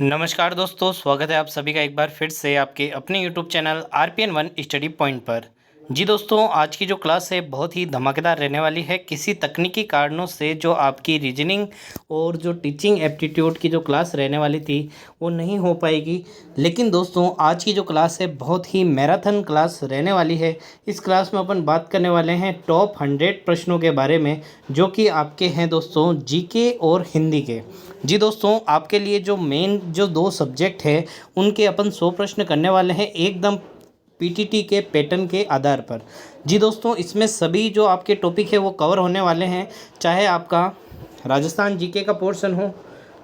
नमस्कार दोस्तों, स्वागत है आप सभी का एक बार फिर से आपके अपने YouTube channel RPN 1 study point पर। जी दोस्तों, आज की जो क्लास है बहुत ही धमाकेदार रहने वाली है। किसी तकनीकी कारणों से जो आपकी रीजनिंग और जो टीचिंग एप्टीट्यूड की जो क्लास रहने वाली थी वो नहीं हो पाएगी, लेकिन दोस्तों आज की जो क्लास है बहुत ही मैराथन क्लास रहने वाली है। इस क्लास में अपन बात करने वाले हैं टॉप 100 प्रश्नों के बारे में, जो कि आपके हैं दोस्तों जीके और हिंदी के। जी दोस्तों, आपके लिए जो मेन जो दो सब्जेक्ट है उनके अपन 100 प्रश्न करने वाले हैं एकदम पीटीटी के पैटर्न के आधार पर। जी दोस्तों, इसमें सभी जो आपके टॉपिक है वो कवर होने वाले हैं। चाहे आपका राजस्थान जीके का पोर्शन हो,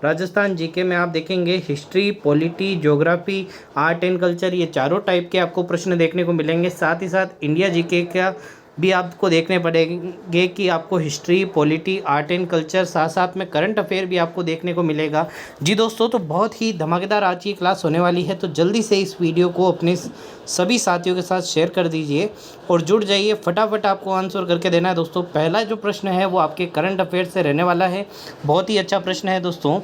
राजस्थान जीके में आप देखेंगे history, polity, geography, art and culture, ये चारों टाइप के आपको प्रश्न देखने को मिलेंगे। साथ ही साथ इंडिया जीके का भी आपको देखने पड़ेंगे कि आपको history, polity, art and culture, साथ साथ में करंट अफेयर भी आपको देखने को मिलेगा। जी दोस्तों, तो बहुत ही धमाकेदार आज की क्लास होने वाली है, तो जल्दी से इस वीडियो को अपने सभी साथियों के साथ शेयर कर दीजिए और जुड़ जाइए। फटाफट आपको आंसर करके देना है दोस्तों। पहला जो प्रश्न है वो आपके करंट अफेयर से रहने वाला है। बहुत ही अच्छा प्रश्न है दोस्तों।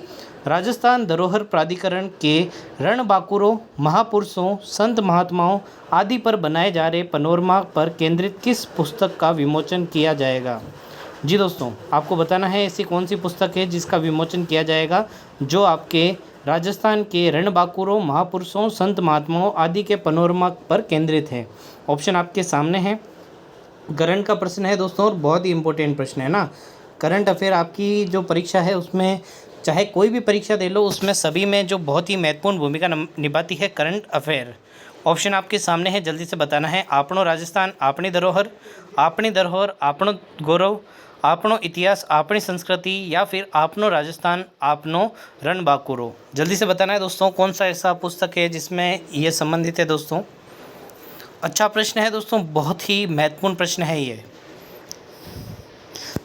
राजस्थान धरोहर प्राधिकरण के रणबांकुरों, महापुरुषों, संत महात्माओं आदि पर बनाए जा रहे पनोरमा पर केंद्रित किस पुस्तक का विमोचन किया जाएगा? जी दोस्तों, आपको बताना है ऐसी कौन सी पुस्तक है जिसका विमोचन किया जाएगा जो आपके राजस्थान के रणबांकुरों, महापुरुषों, संत महात्माओं आदि के पनोरमा पर केंद्रित है। ऑप्शन आपके सामने है। करंट का प्रश्न है दोस्तों और बहुत ही इंपॉर्टेंट प्रश्न है ना। करंट अफेयर आपकी जो परीक्षा है उसमें, चाहे कोई भी परीक्षा दे लो, उसमें सभी में जो बहुत ही महत्वपूर्ण भूमिका निभाती है करंट अफेयर। ऑप्शन आपके सामने है, जल्दी से बताना है। आपनो राजस्थान आपनी धरोहर, आपनो गौरव, आपनो इतिहास आपनी संस्कृति, या फिर आपनो राजस्थान आपनो रणबांकुरो। जल्दी से बताना है दोस्तों कौन सा ऐसा पुस्तक है जिसमें ये संबंधित है दोस्तों। अच्छा प्रश्न है दोस्तों, बहुत ही महत्वपूर्ण प्रश्न है ये।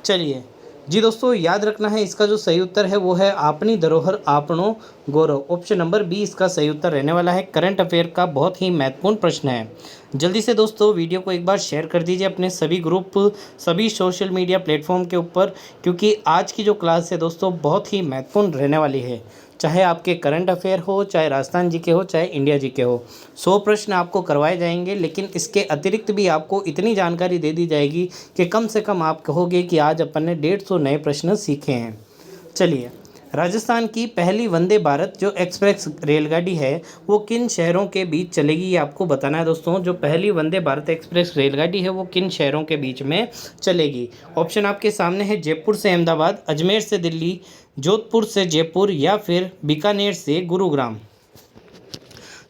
चलिए जी दोस्तों, याद रखना है इसका जो सही उत्तर है वो है आपनी धरोहर आपनो गौरव। ऑप्शन नंबर बी इसका सही उत्तर रहने वाला है। करंट अफेयर का बहुत ही महत्वपूर्ण प्रश्न है। जल्दी से दोस्तों वीडियो को एक बार शेयर कर दीजिए अपने सभी ग्रुप, सभी सोशल मीडिया प्लेटफॉर्म के ऊपर, क्योंकि आज की जो क्लास है दोस्तों बहुत ही महत्वपूर्ण रहने वाली है। चाहे आपके करंट अफेयर हो, चाहे राजस्थान जीके हो, चाहे इंडिया जीके हो, 100 प्रश्न आपको करवाए जाएंगे, लेकिन इसके अतिरिक्त भी आपको इतनी जानकारी दे दी जाएगी कि कम से कम आप कहोगे कि आज अपन ने 150 नए प्रश्न सीखे हैं। चलिए, राजस्थान की पहली वंदे भारत जो एक्सप्रेस रेलगाड़ी है वो किन शहरों के बीच चलेगी, ये आपको बताना है दोस्तों। जो पहली वंदे भारत एक्सप्रेस रेलगाड़ी है वो किन शहरों के बीच में चलेगी? ऑप्शन आपके सामने है। जयपुर से अहमदाबाद, अजमेर से दिल्ली, जोधपुर से जयपुर, या फिर बीकानेर से गुरुग्राम।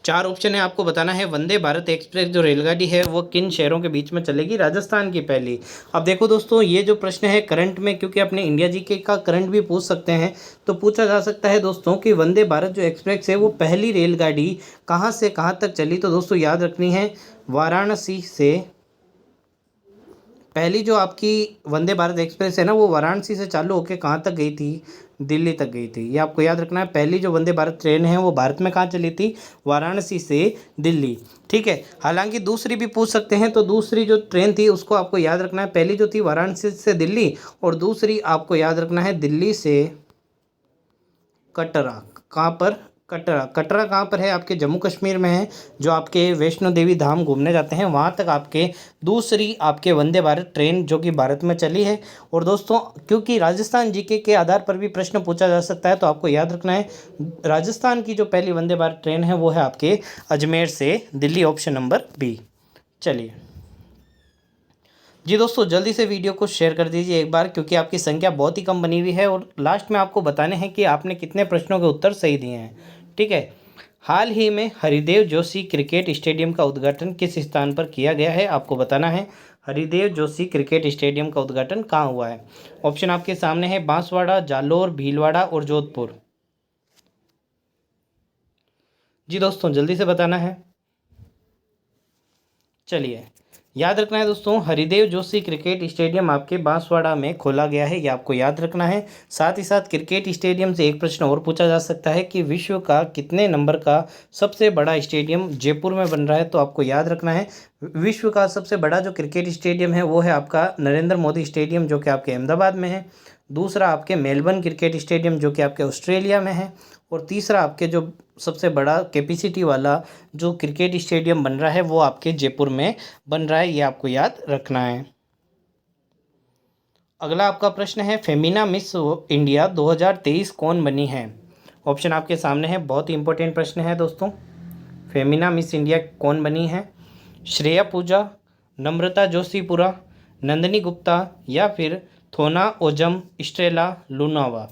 चार ऑप्शन है, आपको बताना है वंदे भारत एक्सप्रेस जो रेलगाड़ी है वो किन शहरों के बीच में चलेगी, राजस्थान की पहली। अब देखो दोस्तों, ये जो प्रश्न है करंट में, क्योंकि अपने इंडिया जीके का करंट भी पूछ सकते हैं, तो पूछा जा सकता है दोस्तों कि वंदे भारत जो एक्सप्रेस है वो पहली रेलगाड़ी कहाँ से कहाँ तक चली। तो दोस्तों याद रखनी है, वाराणसी से पहली जो आपकी वंदे भारत एक्सप्रेस है ना वो वाराणसी से चालू होकर कहाँ तक गई थी, दिल्ली तक गई थी। ये आपको याद रखना है। पहली जो वंदे भारत ट्रेन है वो भारत में कहाँ चली थी, वाराणसी से दिल्ली। ठीक है, हालांकि दूसरी भी पूछ सकते हैं, तो दूसरी जो ट्रेन थी उसको आपको याद रखना है। पहली जो थी वाराणसी से दिल्ली, और दूसरी आपको याद रखना है दिल्ली से कटरा। कहाँ पर? कटरा। कटरा कहाँ पर है? आपके जम्मू कश्मीर में है। जो आपके वैष्णो देवी धाम घूमने जाते हैं वहाँ तक आपके दूसरी आपके वंदे भारत ट्रेन जो कि भारत में चली है। और दोस्तों, क्योंकि राजस्थान जीके के आधार पर भी प्रश्न पूछा जा सकता है, तो आपको याद रखना है राजस्थान की जो पहली वंदे भारत ट्रेन है वो है आपके अजमेर से दिल्ली। Option number B. चलिए जी दोस्तों, जल्दी से वीडियो को शेयर कर दीजिए एक बार, क्योंकि आपकी संख्या बहुत ही कम बनी हुई है और लास्ट में आपको बताने हैं कि आपने कितने प्रश्नों के उत्तर सही दिए हैं। ठीक है, हाल ही में हरिदेव जोशी क्रिकेट स्टेडियम का उद्घाटन किस स्थान पर किया गया है? आपको बताना है हरिदेव जोशी क्रिकेट स्टेडियम का उद्घाटन कहाँ हुआ है। ऑप्शन आपके सामने है, बांसवाड़ा, जालोर, भीलवाड़ा और जोधपुर। जी दोस्तों, जल्दी से बताना है। चलिए, याद रखना है दोस्तों, हरिदेव जोशी क्रिकेट स्टेडियम आपके बांसवाड़ा में खोला गया है, ये आपको याद रखना है। साथ ही साथ क्रिकेट स्टेडियम से एक प्रश्न और पूछा जा सकता है कि विश्व का कितने नंबर का सबसे बड़ा स्टेडियम जयपुर में बन रहा है, तो आपको याद रखना है विश्व का सबसे बड़ा जो क्रिकेट स्टेडियम है वो है आपका नरेंद्र मोदी स्टेडियम, जो कि आपके अहमदाबाद में है। दूसरा आपके मेलबर्न क्रिकेट स्टेडियम जो कि आपके ऑस्ट्रेलिया में है, और तीसरा आपके जो सबसे बड़ा कैपेसिटी वाला जो क्रिकेट स्टेडियम बन रहा है वो आपके जयपुर में बन रहा है, ये आपको याद रखना है। अगला आपका प्रश्न है, फेमिना मिस इंडिया 2023 कौन बनी है? ऑप्शन आपके सामने है, बहुत ही इंपॉर्टेंट प्रश्न है दोस्तों। फेमिना मिस इंडिया कौन बनी है? श्रेया पूजा, नम्रता जोशीपुरा, नंदिनी गुप्ता या फिर थोना ओजम स्ट्रेला लुनावा।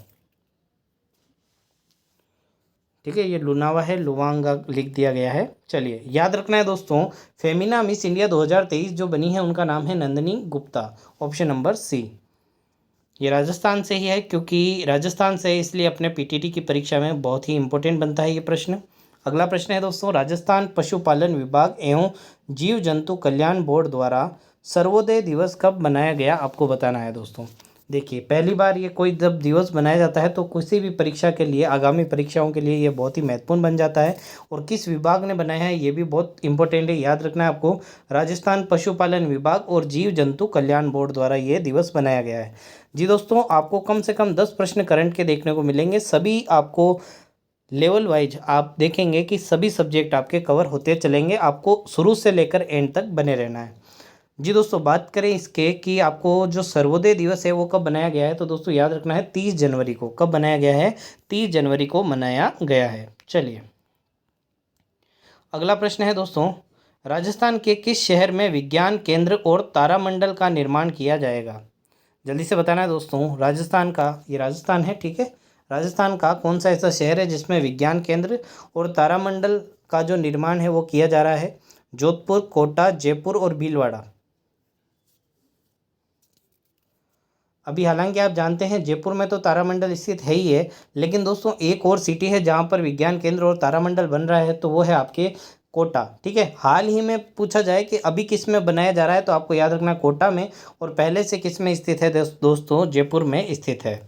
ठीक है, ये लुनावा है, लुवांगा लिख दिया गया है। चलिए याद रखना है दोस्तों, फेमिना मिस इंडिया 2023 जो बनी है उनका नाम है Nandini Gupta. Option number C. ये राजस्थान से ही है, क्योंकि राजस्थान से इसलिए अपने पीटीटी की परीक्षा में बहुत ही इंपॉर्टेंट बनता है ये प्रश्न। अगला प्रश्न है दोस्तों, राजस्थान पशुपालन विभाग एवं जीव जंतु कल्याण बोर्ड द्वारा सर्वोदय दिवस कब मनाया गया, आपको बताना है दोस्तों। देखिए, पहली बार ये कोई जब दिवस बनाया जाता है तो किसी भी परीक्षा के लिए, आगामी परीक्षाओं के लिए ये बहुत ही महत्वपूर्ण बन जाता है। और किस विभाग ने बनाया है ये भी बहुत इंपॉर्टेंट है, याद रखना है आपको। राजस्थान पशुपालन विभाग और जीव जंतु कल्याण बोर्ड द्वारा ये दिवस बनाया गया है। जी दोस्तों, आपको कम से कम 10 प्रश्न करंट के देखने को मिलेंगे, सभी आपको लेवल वाइज आप देखेंगे कि सभी सब्जेक्ट आपके कवर होते चलेंगे, आपको शुरू से लेकर एंड तक बने रहना है। जी दोस्तों, बात करें इसके कि आपको जो सर्वोदय दिवस है वो कब बनाया गया है, तो दोस्तों याद रखना है 30 जनवरी को। कब बनाया गया है? 30 जनवरी को मनाया गया है। चलिए अगला प्रश्न है दोस्तों, राजस्थान के किस शहर में विज्ञान केंद्र और तारामंडल का निर्माण किया जाएगा? जल्दी से बताना है दोस्तों, राजस्थान का, ये राजस्थान है, ठीक है, राजस्थान का कौन सा ऐसा शहर है जिसमें विज्ञान केंद्र और तारामंडल का जो निर्माण है वो किया जा रहा है? जोधपुर, कोटा, जयपुर और भीलवाड़ा। अभी हालांकि आप जानते हैं जयपुर में तो तारामंडल स्थित है ही है, लेकिन दोस्तों एक और सिटी है जहां पर विज्ञान केंद्र और तारामंडल बन रहा है, तो वो है आपके कोटा। ठीक है, हाल ही में पूछा जाए कि अभी किस में बनाया जा रहा है, तो आपको याद रखना कोटा में, और पहले से किस में स्थित है दोस्तों? जयपुर में स्थित है।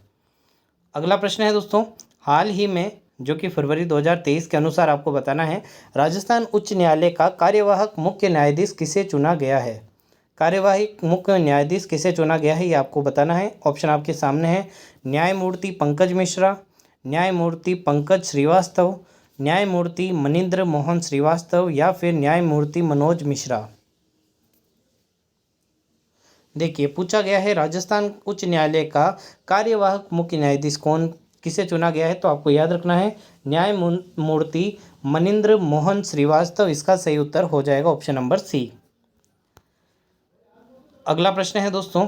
अगला प्रश्न है दोस्तों, हाल ही में जो कि फरवरी 2023 के अनुसार आपको बताना है, राजस्थान उच्च न्यायालय का कार्यवाहक मुख्य न्यायाधीश किसे चुना गया है? कार्यवाही मुख्य न्यायाधीश किसे चुना गया है ये आपको बताना है। ऑप्शन आपके सामने है, न्यायमूर्ति पंकज मिश्रा, न्यायमूर्ति पंकज श्रीवास्तव, न्यायमूर्ति मनिंद्र मोहन श्रीवास्तव या फिर न्यायमूर्ति मनोज मिश्रा। देखिए, पूछा गया है राजस्थान उच्च न्यायालय का कार्यवाहक मुख्य न्यायाधीश कौन किसे चुना गया है, तो आपको याद रखना है न्यायमूर्ति मनिंद्र मोहन श्रीवास्तव, इसका सही उत्तर हो जाएगा ऑप्शन नंबर सी। अगला प्रश्न है दोस्तों,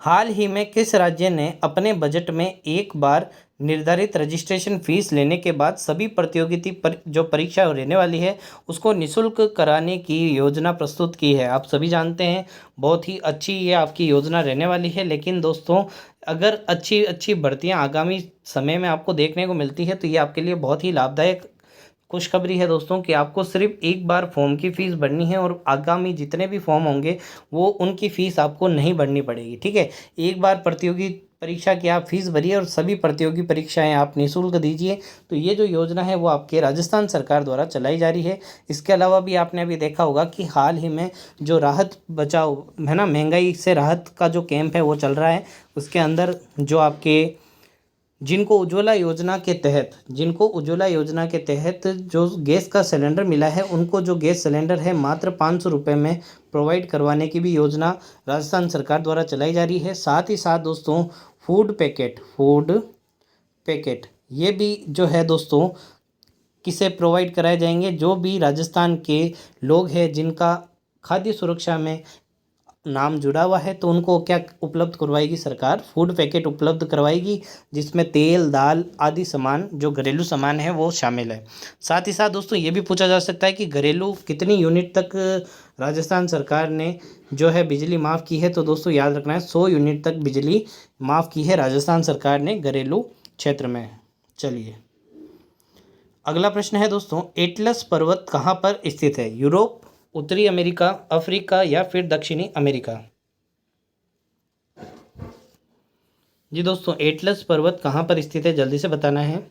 हाल ही में किस राज्य ने अपने बजट में एक बार निर्धारित रजिस्ट्रेशन फीस लेने के बाद सभी जो परीक्षा रहने वाली है उसको निःशुल्क कराने की योजना प्रस्तुत की है? आप सभी जानते हैं बहुत ही अच्छी ये आपकी योजना रहने वाली है, लेकिन दोस्तों अगर अच्छी अच्छी भर्तियां आगामी समय में आपको देखने को मिलती है तो ये आपके लिए बहुत ही लाभदायक खुशखबरी है दोस्तों, कि आपको सिर्फ एक बार फॉर्म की फ़ीस भरनी है और आगामी जितने भी फॉर्म होंगे वो उनकी फ़ीस आपको नहीं भरनी पड़ेगी। ठीक है, एक बार प्रतियोगी परीक्षा की आप फीस भरिए और सभी प्रतियोगी परीक्षाएं आप निःशुल्क दीजिए। तो ये जो योजना है वो आपके राजस्थान सरकार द्वारा चलाई जा रही है। इसके अलावा भी आपने अभी देखा होगा कि हाल ही में जो राहत बचाओ है ना, महंगाई से राहत का जो कैंप है वो चल रहा है, उसके अंदर जो आपके जिनको उज्ज्वला योजना के तहत जो गैस का सिलेंडर मिला है, उनको जो गैस सिलेंडर है मात्र 500 रुपये में प्रोवाइड करवाने की भी योजना राजस्थान सरकार द्वारा चलाई जा रही है। साथ ही साथ दोस्तों फूड पैकेट ये भी जो है दोस्तों किसे प्रोवाइड कराए जाएंगे? जो भी राजस्थान के लोग हैं जिनका खाद्य सुरक्षा में नाम जुड़ा हुआ है, तो उनको क्या उपलब्ध करवाएगी सरकार? फूड पैकेट उपलब्ध करवाएगी, जिसमें तेल, दाल आदि सामान जो घरेलू सामान है वो शामिल है। साथ ही साथ दोस्तों ये भी पूछा जा सकता है कि घरेलू कितनी यूनिट तक राजस्थान सरकार ने जो है बिजली माफ़ की है, तो दोस्तों याद रखना है 100 यूनिट तक बिजली माफ़ की है राजस्थान सरकार ने घरेलू क्षेत्र में। चलिए अगला प्रश्न है दोस्तों, एटलस पर्वत कहाँ पर स्थित है? यूरोप, उत्तरी अमेरिका, अफ्रीका या फिर दक्षिणी अमेरिका? जी दोस्तों, एटलस पर्वत कहाँ पर स्थित है, जल्दी से बताना है।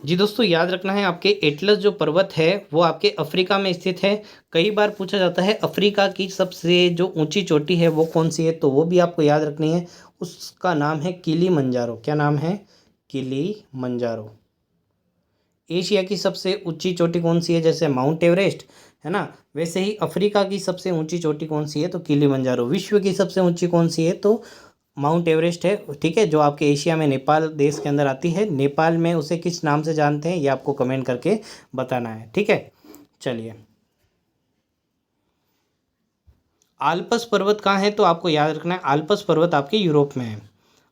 जी दोस्तों, याद रखना है आपके एटलस जो पर्वत है वो आपके अफ्रीका में स्थित है। कई बार पूछा जाता है अफ्रीका की सबसे जो ऊंची चोटी है वो कौन सी है, तो वो भी आपको याद रखनी है। उसका नाम है किलीमंजारो। क्या नाम है? किलीमंजारो। एशिया की सबसे ऊंची चोटी कौन सी है? जैसे माउंट एवरेस्ट है ना, वैसे ही अफ्रीका की सबसे ऊंची चोटी कौन सी है? तो किलीमंजारो। विश्व की सबसे ऊंची कौन सी है? तो माउंट एवरेस्ट है। ठीक है, जो आपके एशिया में नेपाल देश के अंदर आती है। नेपाल में उसे किस नाम से जानते हैं ये आपको कमेंट करके बताना है। ठीक है, चलिए। आल्पस पर्वत कहाँ है? तो आपको याद रखना है आल्पस पर्वत आपके यूरोप में है।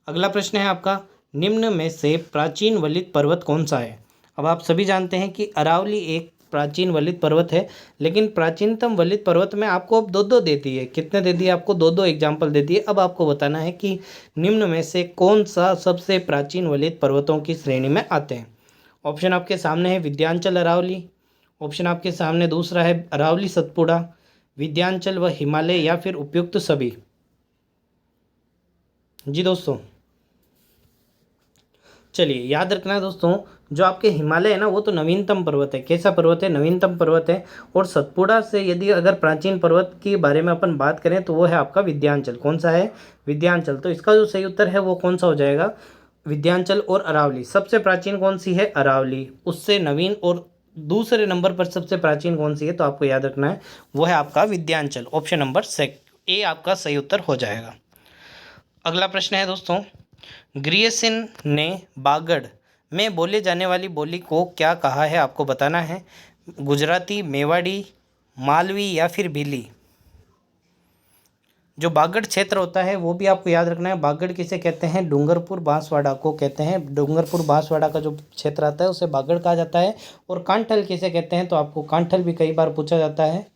अगला प्रश्न है आपका, निम्न में से प्राचीन वलित पर्वत कौन सा है? अब आप सभी जानते हैं कि अरावली एक प्राचीन वलित पर्वत है, लेकिन प्राचीनतम वलित पर्वत में आपको अब दो दो दे दिए। कितने दे दिए आपको? दो दो एग्जाम्पल दे दिए। अब आपको बताना है कि निम्न में से कौन सा सबसे प्राचीन वलित पर्वतों की श्रेणी में आते हैं। ऑप्शन आपके सामने है विंध्याचल अरावली। ऑप्शन आपके सामने दूसरा है अरावली सतपुड़ा, विंध्याचल व हिमालय, या फिर उपयुक्त सभी। जी दोस्तों, चलिए याद रखना है दोस्तों, जो आपके हिमालय है ना वो तो नवीनतम पर्वत है। कैसा पर्वत है? नवीनतम पर्वत है। और सतपुड़ा से यदि अगर प्राचीन पर्वत के बारे में अपन बात करें तो वो है आपका विंध्याचल। कौन सा है? विंध्याचल। तो इसका जो सही उत्तर है वो कौन सा हो जाएगा? विंध्याचल और अरावली। सबसे प्राचीन कौन सी है? अरावली। उससे नवीन और दूसरे नंबर पर सबसे प्राचीन कौन सी है? तो आपको याद रखना है वो है आपका विंध्याचल। ऑप्शन नंबर ए आपका सही उत्तर हो जाएगा। अगला प्रश्न है दोस्तों, ग्रियसिन ने बागड़ में बोले जाने वाली बोली को क्या कहा है? आपको बताना है। गुजराती, मेवाड़ी, मालवी, या फिर भीली। जो बागड़ क्षेत्र होता है वो भी आपको याद रखना है। बागड़ किसे कहते हैं? डूंगरपुर बांसवाड़ा को कहते हैं। डूंगरपुर बांसवाड़ा का जो क्षेत्र आता है उसे बागड़ कहा जाता है। और कांठल किसे कहते हैं? तो आपको कांठल भी कई बार पूछा जाता है।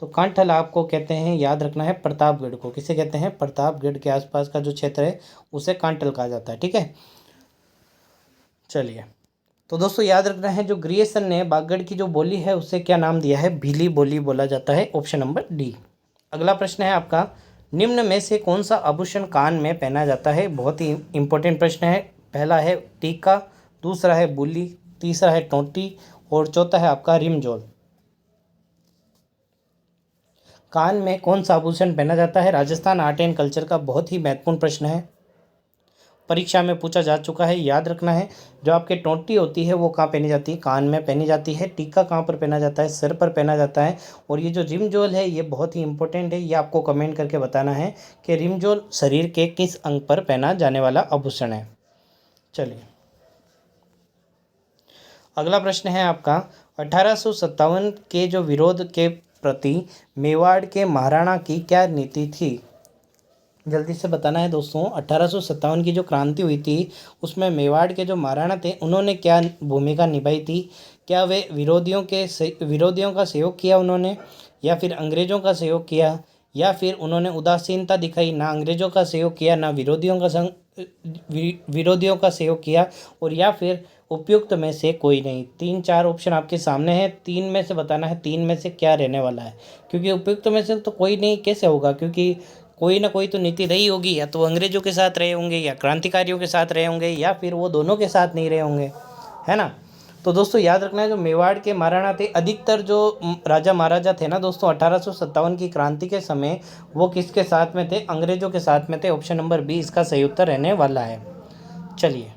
तो कांठल आपको कहते हैं, याद रखना है, प्रतापगढ़ को। किसे कहते हैं? प्रतापगढ़ के आसपास का जो क्षेत्र है उसे कांठल कहा जाता है। ठीक है, चलिए। तो दोस्तों याद रखना है, जो ग्रियर्सन ने बागड़ की जो बोली है उसे क्या नाम दिया है? भीली बोली बोला जाता है। Option number D. अगला प्रश्न है आपका, निम्न में से कौन सा आभूषण कान में पहना जाता है? बहुत ही इंपॉर्टेंट प्रश्न है। पहला है टीका, दूसरा है बुली, तीसरा है टोटी, और चौथा है आपका रिमजोल। कान में कौन सा आभूषण पहना जाता है? राजस्थान आर्ट एंड कल्चर का बहुत ही महत्वपूर्ण प्रश्न है, परीक्षा में पूछा जा चुका है। याद रखना है, जो आपके टोंटी होती है वो कहाँ पहनी जाती है? कान में पहनी जाती है। टीका कहाँ पर पहना जाता है? सिर पर पहना जाता है। और ये जो रिमजोल है ये बहुत ही इंपॉर्टेंट है, ये आपको कमेंट करके बताना है कि रिमजोल शरीर के किस अंग पर पहना जाने वाला आभूषण है। चलिए, अगला प्रश्न है आपका, 1857 के जो विरोध के प्रति मेवाड़ के महाराणा की क्या नीति थी? जल्दी से बताना है दोस्तों। 1857 की जो क्रांति हुई थी उसमें मेवाड़ के जो महाराणा थे उन्होंने क्या भूमिका निभाई थी? क्या वे विरोधियों का सहयोग किया उन्होंने, या फिर अंग्रेज़ों का सहयोग किया, या फिर उन्होंने उदासीनता दिखाई? ना अंग्रेज़ों का सहयोग किया, ना विरोधियों का सहयोग किया, और या फिर उपयुक्त में से कोई नहीं। 3-4 ऑप्शन आपके सामने हैं, 3 में से बताना है 3 में से क्या रहने वाला है। क्योंकि उपयुक्त में से तो कोई नहीं कैसे होगा? क्योंकि कोई ना कोई तो नीति रही होगी, या तो अंग्रेजों के साथ रहे होंगे, या क्रांतिकारियों के साथ रहे होंगे, या फिर वो दोनों के साथ नहीं रहे होंगे, है ना। तो दोस्तों याद रखना है, जो मेवाड़ के महाराणा थे, अधिकतर जो राजा महाराजा थे ना दोस्तों 1857 की क्रांति के समय, वो किसके साथ में थे? अंग्रेजों के साथ में थे। ऑप्शन नंबर बी इसका सही उत्तर रहने वाला है। चलिए,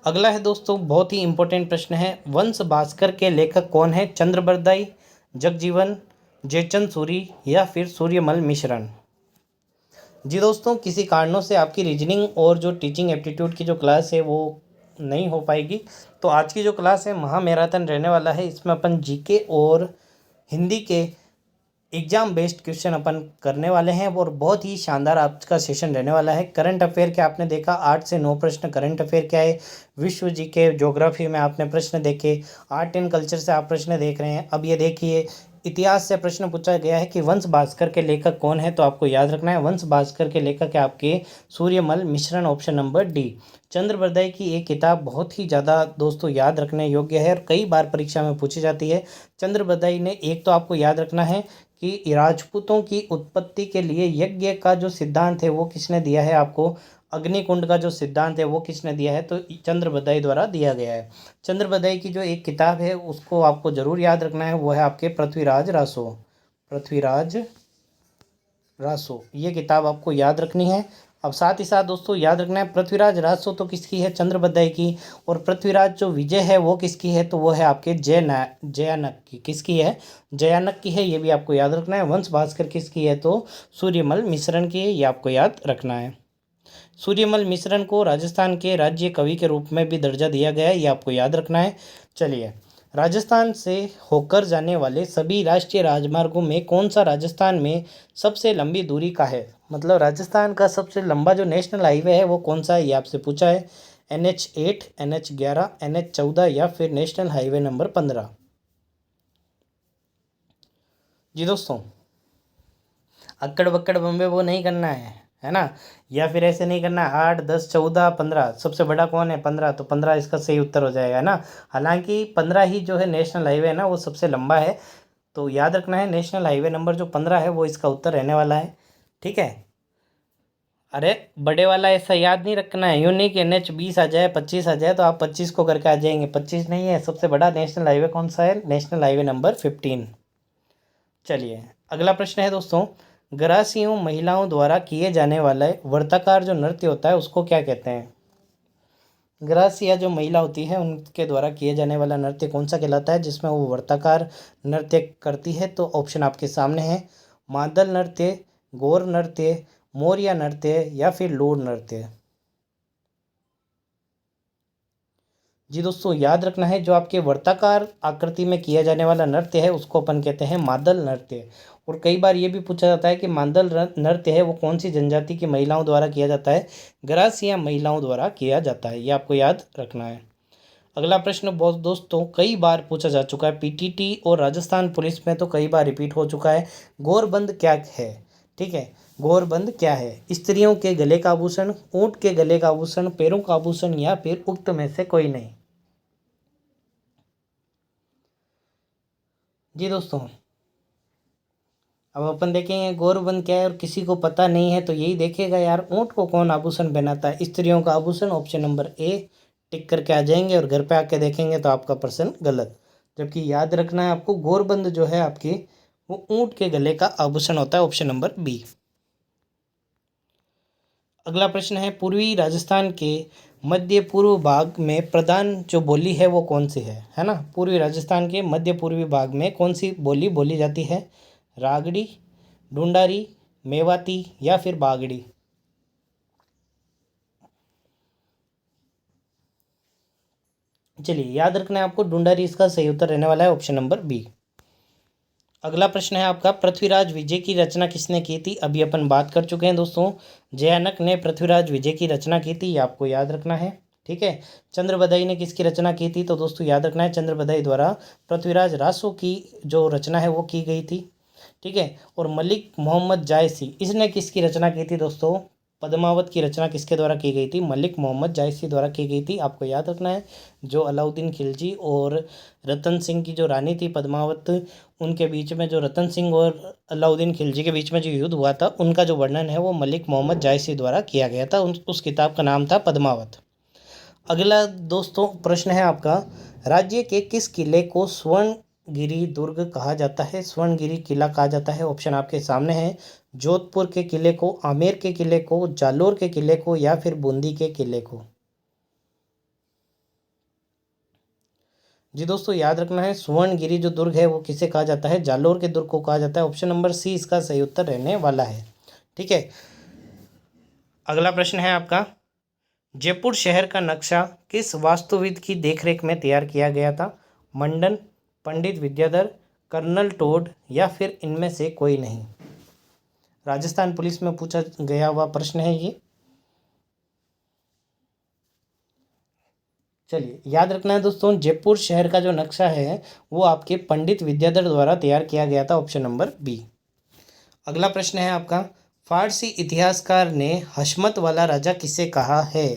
अगला है दोस्तों, बहुत ही इंपॉर्टेंट प्रश्न है, वंश भास्कर के लेखक कौन है? चंद्रबरदाई, जगजीवन, जयचंद सूरी, या फिर सूर्यमल मिश्रण। जी दोस्तों, किसी कारणों से आपकी रीजनिंग और जो टीचिंग एप्टीट्यूड की जो क्लास है वो नहीं हो पाएगी, तो आज की जो क्लास है महा मैराथन रहने वाला है। इसमें अपन जीके और हिंदी के एग्जाम बेस्ड क्वेश्चन अपन करने वाले हैं, और बहुत ही शानदार आज का सेशन रहने वाला है। करंट अफेयर के आपने देखा 8 से 9 प्रश्न करंट अफेयर के आए। विश्व जीके ज्योग्राफी में आपने प्रश्न देखे। आर्ट एंड कल्चर से आप प्रश्न देख रहे हैं। अब ये देखिए, इतिहास से प्रश्न पूछा गया है कि वंश भास्कर के लेखक कौन है? तो आपको याद रखना है, वंश भास्कर के लेखक है आपके सूर्यमल मिश्रण। Option number D. चंद्रबरदाई की एक किताब बहुत ही ज़्यादा दोस्तों याद रखने योग्य है और कई बार परीक्षा में पूछी जाती है। चंद्रबरदाई ने, एक तो आपको याद रखना है कि राजपूतों की उत्पत्ति के लिए यज्ञ का जो सिद्धांत है वो किसने दिया है आपको? अग्निकुंड का जो सिद्धांत है वो किसने दिया है? तो चंद्रबदाई द्वारा दिया गया है। चंद्रबदाई की जो एक किताब है उसको आपको ज़रूर याद रखना है, वो है आपके पृथ्वीराज रासो। पृथ्वीराज रासो, ये किताब आपको याद रखनी है। अब साथ ही साथ दोस्तों याद रखना है, पृथ्वीराज रासो तो किसकी है? चंद्रबदाई की। और पृथ्वीराज जो विजय है वो किसकी है? तो वो है आपके जयानक की। किसकी है? जयानक की है, ये भी आपको याद रखना है। वंश भास्कर किसकी है? तो सूर्यमल मिश्रण की है, ये आपको याद रखना है। सूर्यमल मिश्रण को राजस्थान के राज्य कवि के रूप में भी दर्जा दिया गया है, ये आपको याद रखना है। चलिए, राजस्थान से होकर जाने वाले सभी राष्ट्रीय राजमार्गों में कौन सा राजस्थान में सबसे लंबी दूरी का है? मतलब राजस्थान का सबसे लंबा जो नेशनल हाईवे है वो कौन सा है, ये आपसे पूछा है। NH8, NH11, NH14 या फिर नेशनल हाईवे नंबर 15? जी दोस्तों, अक्कड़ बक्कड़ बम्बे वो नहीं करना है ना? या फिर ऐसे नहीं करना 8, 10, 14, 15, सबसे बड़ा कौन है? 15, तो 15 इसका सही उत्तर हो जाएगा, है ना? हालांकि 15 ही जो है नेशनल हाईवे है ना, वो सबसे लंबा है। तो याद रखना है, नेशनल हाईवे नंबर जो 15 है वो इसका उत्तर रहने वाला है। ठीक है। अरे बड़े वाला ऐसा याद नहीं रखना है, यूँ नहीं कि NH20 आ जाए, 25 आ जाए तो आप 25 को करके आ जाएंगे। 25 नहीं है, सबसे बड़ा नेशनल हाईवे कौन सा है? National highway number 15। चलिए, अगला प्रश्न है दोस्तों, ग्रासीय महिलाओं द्वारा किए जाने वाला वर्ताकार जो नृत्य होता है उसको क्या कहते हैं? ग्रासिया जो महिला होती है उनके द्वारा किए जाने वाला नृत्य कौन सा कहलाता है जिसमें वो वर्ताकार नृत्य करती है? तो ऑप्शन आपके सामने है, मादल नृत्य, गौर नृत्य, मोरिया नृत्य या फिर लोर नृत्य। जी दोस्तों, याद रखना है, जो आपके वर्ताकार आकृति में किया जाने वाला नृत्य है उसको अपन कहते हैं मादल नृत्य। और कई बार ये भी पूछा जाता है कि मादल नृत्य है वो कौन सी जनजाति की महिलाओं द्वारा किया जाता है? ग्रासिया महिलाओं द्वारा किया जाता है, ये आपको याद रखना है। अगला प्रश्न बहुत दोस्तों कई बार पूछा जा चुका है, PTT और राजस्थान पुलिस में तो कई बार रिपीट हो चुका है। गौरबंद क्या है? ठीक है, गौरबंद क्या है? स्त्रियों के गले का आभूषण, ऊंट के गले का आभूषण, पैरों का आभूषण या फिर उक्त में से कोई नहीं? जी दोस्तों, अब अपन देखेंगे गौरबंद क्या है, और किसी को पता नहीं है तो यही देखेगा यार, ऊंट को कौन आभूषण पहनाता है? स्त्रियों का आभूषण, ऑप्शन नंबर ए टिक करके आ जाएंगे, और घर पे आके देखेंगे तो आपका प्रश्न गलत। जबकि याद रखना है आपको, गौरबंद जो है आपकी वो ऊंट के गले का आभूषण होता है, ऑप्शन नंबर बी। अगला प्रश्न है, पूर्वी राजस्थान के मध्य पूर्व भाग में प्रधान जो बोली है वो कौन सी है ना? पूर्वी राजस्थान के मध्य पूर्वी भाग में कौन सी बोली बोली जाती है? रागड़ी, ढूंढारी, मेवाती या फिर बागड़ी? चलिए, याद रखना है आपको, ढूंढारी इसका सही उत्तर रहने वाला है, ऑप्शन नंबर बी। अगला प्रश्न है आपका, पृथ्वीराज विजय की रचना किसने की थी? अभी अपन बात कर चुके हैं दोस्तों, जयानक ने पृथ्वीराज विजय की रचना की थी, ये आपको याद रखना है। ठीक है। चंद्रबदाई ने किसकी रचना की थी? तो दोस्तों याद रखना है, चंद्रबदाई द्वारा पृथ्वीराज रासो की जो रचना है वो की गई थी। ठीक है। और मलिक मोहम्मद जायसी, इसने किसकी रचना की थी दोस्तों? पद्मावत की रचना किसके द्वारा की गई थी? मलिक मोहम्मद जायसी द्वारा की गई थी, आपको याद रखना है। जो अलाउद्दीन खिलजी और रतन सिंह की जो रानी थी पद्मावत, उनके बीच में जो रतन सिंह और अलाउद्दीन खिलजी के बीच में जो युद्ध हुआ था उनका जो वर्णन है वो मलिक मोहम्मद जायसी द्वारा किया गया था। उस किताब का नाम था पद्मावत। अगला दोस्तों प्रश्न है आपका, राज्य के किस किले को स्वर्णगिरी दुर्ग कहा जाता है? स्वर्णगिरी किला कहा जाता है, ऑप्शन आपके सामने है। जोधपुर के किले को, आमेर के किले को, जालोर के किले को या फिर बूंदी के किले को? जी दोस्तों, याद रखना है, स्वर्णगिरी जो दुर्ग है वो किसे कहा जाता है? जालोर के दुर्ग को कहा जाता है, ऑप्शन नंबर सी इसका सही उत्तर रहने वाला है। ठीक है। अगला प्रश्न है आपका, जयपुर शहर का नक्शा किस वास्तुविद की देखरेख में तैयार किया गया था? मंडन, पंडित विद्याधर, कर्नल टोड या फिर इनमें से कोई नहीं? राजस्थान पुलिस में पूछा गया हुआ प्रश्न है ये। चलिए, याद रखना है दोस्तों, जयपुर शहर का जो नक्शा है वो आपके पंडित विद्याधर द्वारा तैयार किया गया था, ऑप्शन नंबर बी। अगला प्रश्न है आपका, फारसी इतिहासकार ने हशमत वाला राजा किसे कहा है?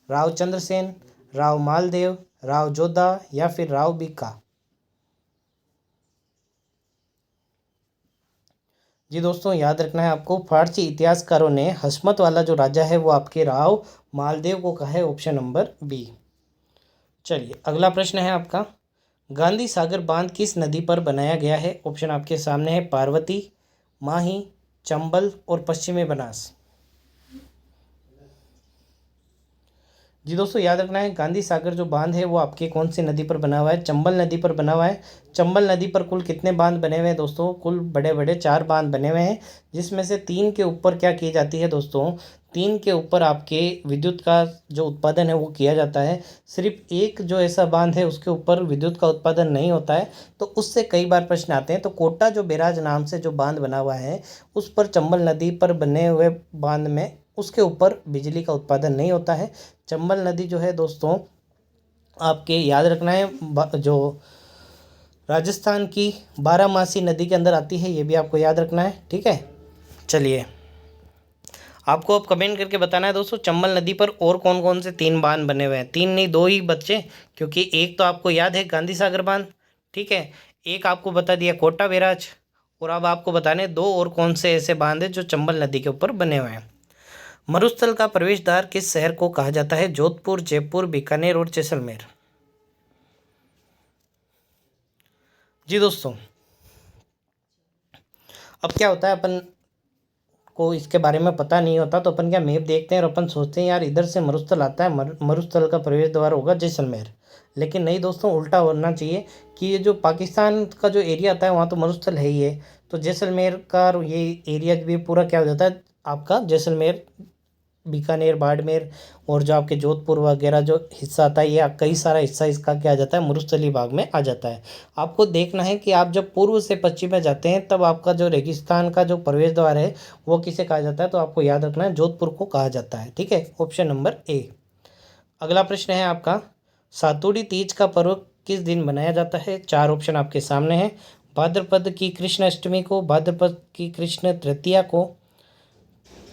राव चंद्रसेन, राव मालदेव, राव जोधा या फिर राव बीका? जी दोस्तों, याद रखना है आपको, फारसी इतिहासकारों ने हशमत वाला जो राजा है वो आपके राव मालदेव को कहा है, ऑप्शन नंबर बी। चलिए अगला प्रश्न है आपका, गांधी सागर बांध किस नदी पर बनाया गया है? ऑप्शन आपके सामने है, पार्वती, माही, चंबल और पश्चिमी बनास। जी दोस्तों, याद रखना है, गांधी सागर जो बांध है वो आपके कौन सी नदी पर बना हुआ है? चंबल नदी पर बना हुआ है। चंबल नदी पर कुल कितने बांध बने हुए हैं दोस्तों? कुल बड़े बड़े 4 बांध बने हुए हैं, जिसमें से 3 के ऊपर क्या की जाती है दोस्तों? 3 के ऊपर आपके विद्युत का जो उत्पादन है वो किया जाता है। सिर्फ एक जो ऐसा बांध है उसके ऊपर विद्युत का उत्पादन नहीं होता है, तो उससे कई बार प्रश्न आते हैं। तो कोटा जो बैराज नाम से जो बांध बना हुआ है उस पर, चंबल नदी पर बने हुए बांध में, उसके ऊपर बिजली का उत्पादन नहीं होता है। चंबल नदी जो है दोस्तों आपके, याद रखना है, जो राजस्थान की बारामासी नदी के अंदर आती है, ये भी आपको याद रखना है, ठीक है। चलिए आपको अब कमेंट करके बताना है दोस्तों, चंबल नदी पर और कौन कौन से 3 बांध बने हुए हैं? 3 नहीं, 2 ही बच्चे, क्योंकि एक तो आपको याद है गांधी सागर बांध, ठीक है, एक आपको बता दिया कोटा बैराज, और अब आपको बताने 2 और कौन से ऐसे बांध हैं जो चंबल नदी के ऊपर बने हुए हैं। मरुस्थल का प्रवेश द्वार किस शहर को कहा जाता है? जोधपुर, जयपुर, बीकानेर और जैसलमेर। जी दोस्तों, अब क्या होता है, अपन को इसके बारे में पता नहीं होता, तो अपन क्या मैप देखते हैं और अपन सोचते हैं यार इधर से मरुस्थल आता है, मरुस्थल का प्रवेश द्वार होगा जैसलमेर। लेकिन नहीं दोस्तों, उल्टा होना चाहिए कि ये जो पाकिस्तान का जो एरिया आता है वहाँ तो मरुस्थल है ही है, तो जैसलमेर का ये एरिया भी पूरा क्या हो जाता है आपका, जैसलमेर, बीकानेर, बाड़मेर और जो आपके जोधपुर वगैरह जो हिस्सा आता है, ये कई सारा हिस्सा इसका क्या आ जाता है, मरुस्थलीय भाग में आ जाता है। आपको देखना है कि आप जब पूर्व से पश्चिम में जाते हैं तब आपका जो रेगिस्तान का जो प्रवेश द्वार है वो किसे कहा जाता है? तो आपको याद रखना है, जोधपुर को कहा जाता है, ठीक है, ऑप्शन नंबर ए। अगला प्रश्न है आपका, सातुड़ी तीज का पर्व किस दिन मनाया जाता है? 4 ऑप्शन आपके सामने हैं, भाद्रपद की कृष्ण अष्टमी को, भाद्रपद की कृष्ण तृतीया को,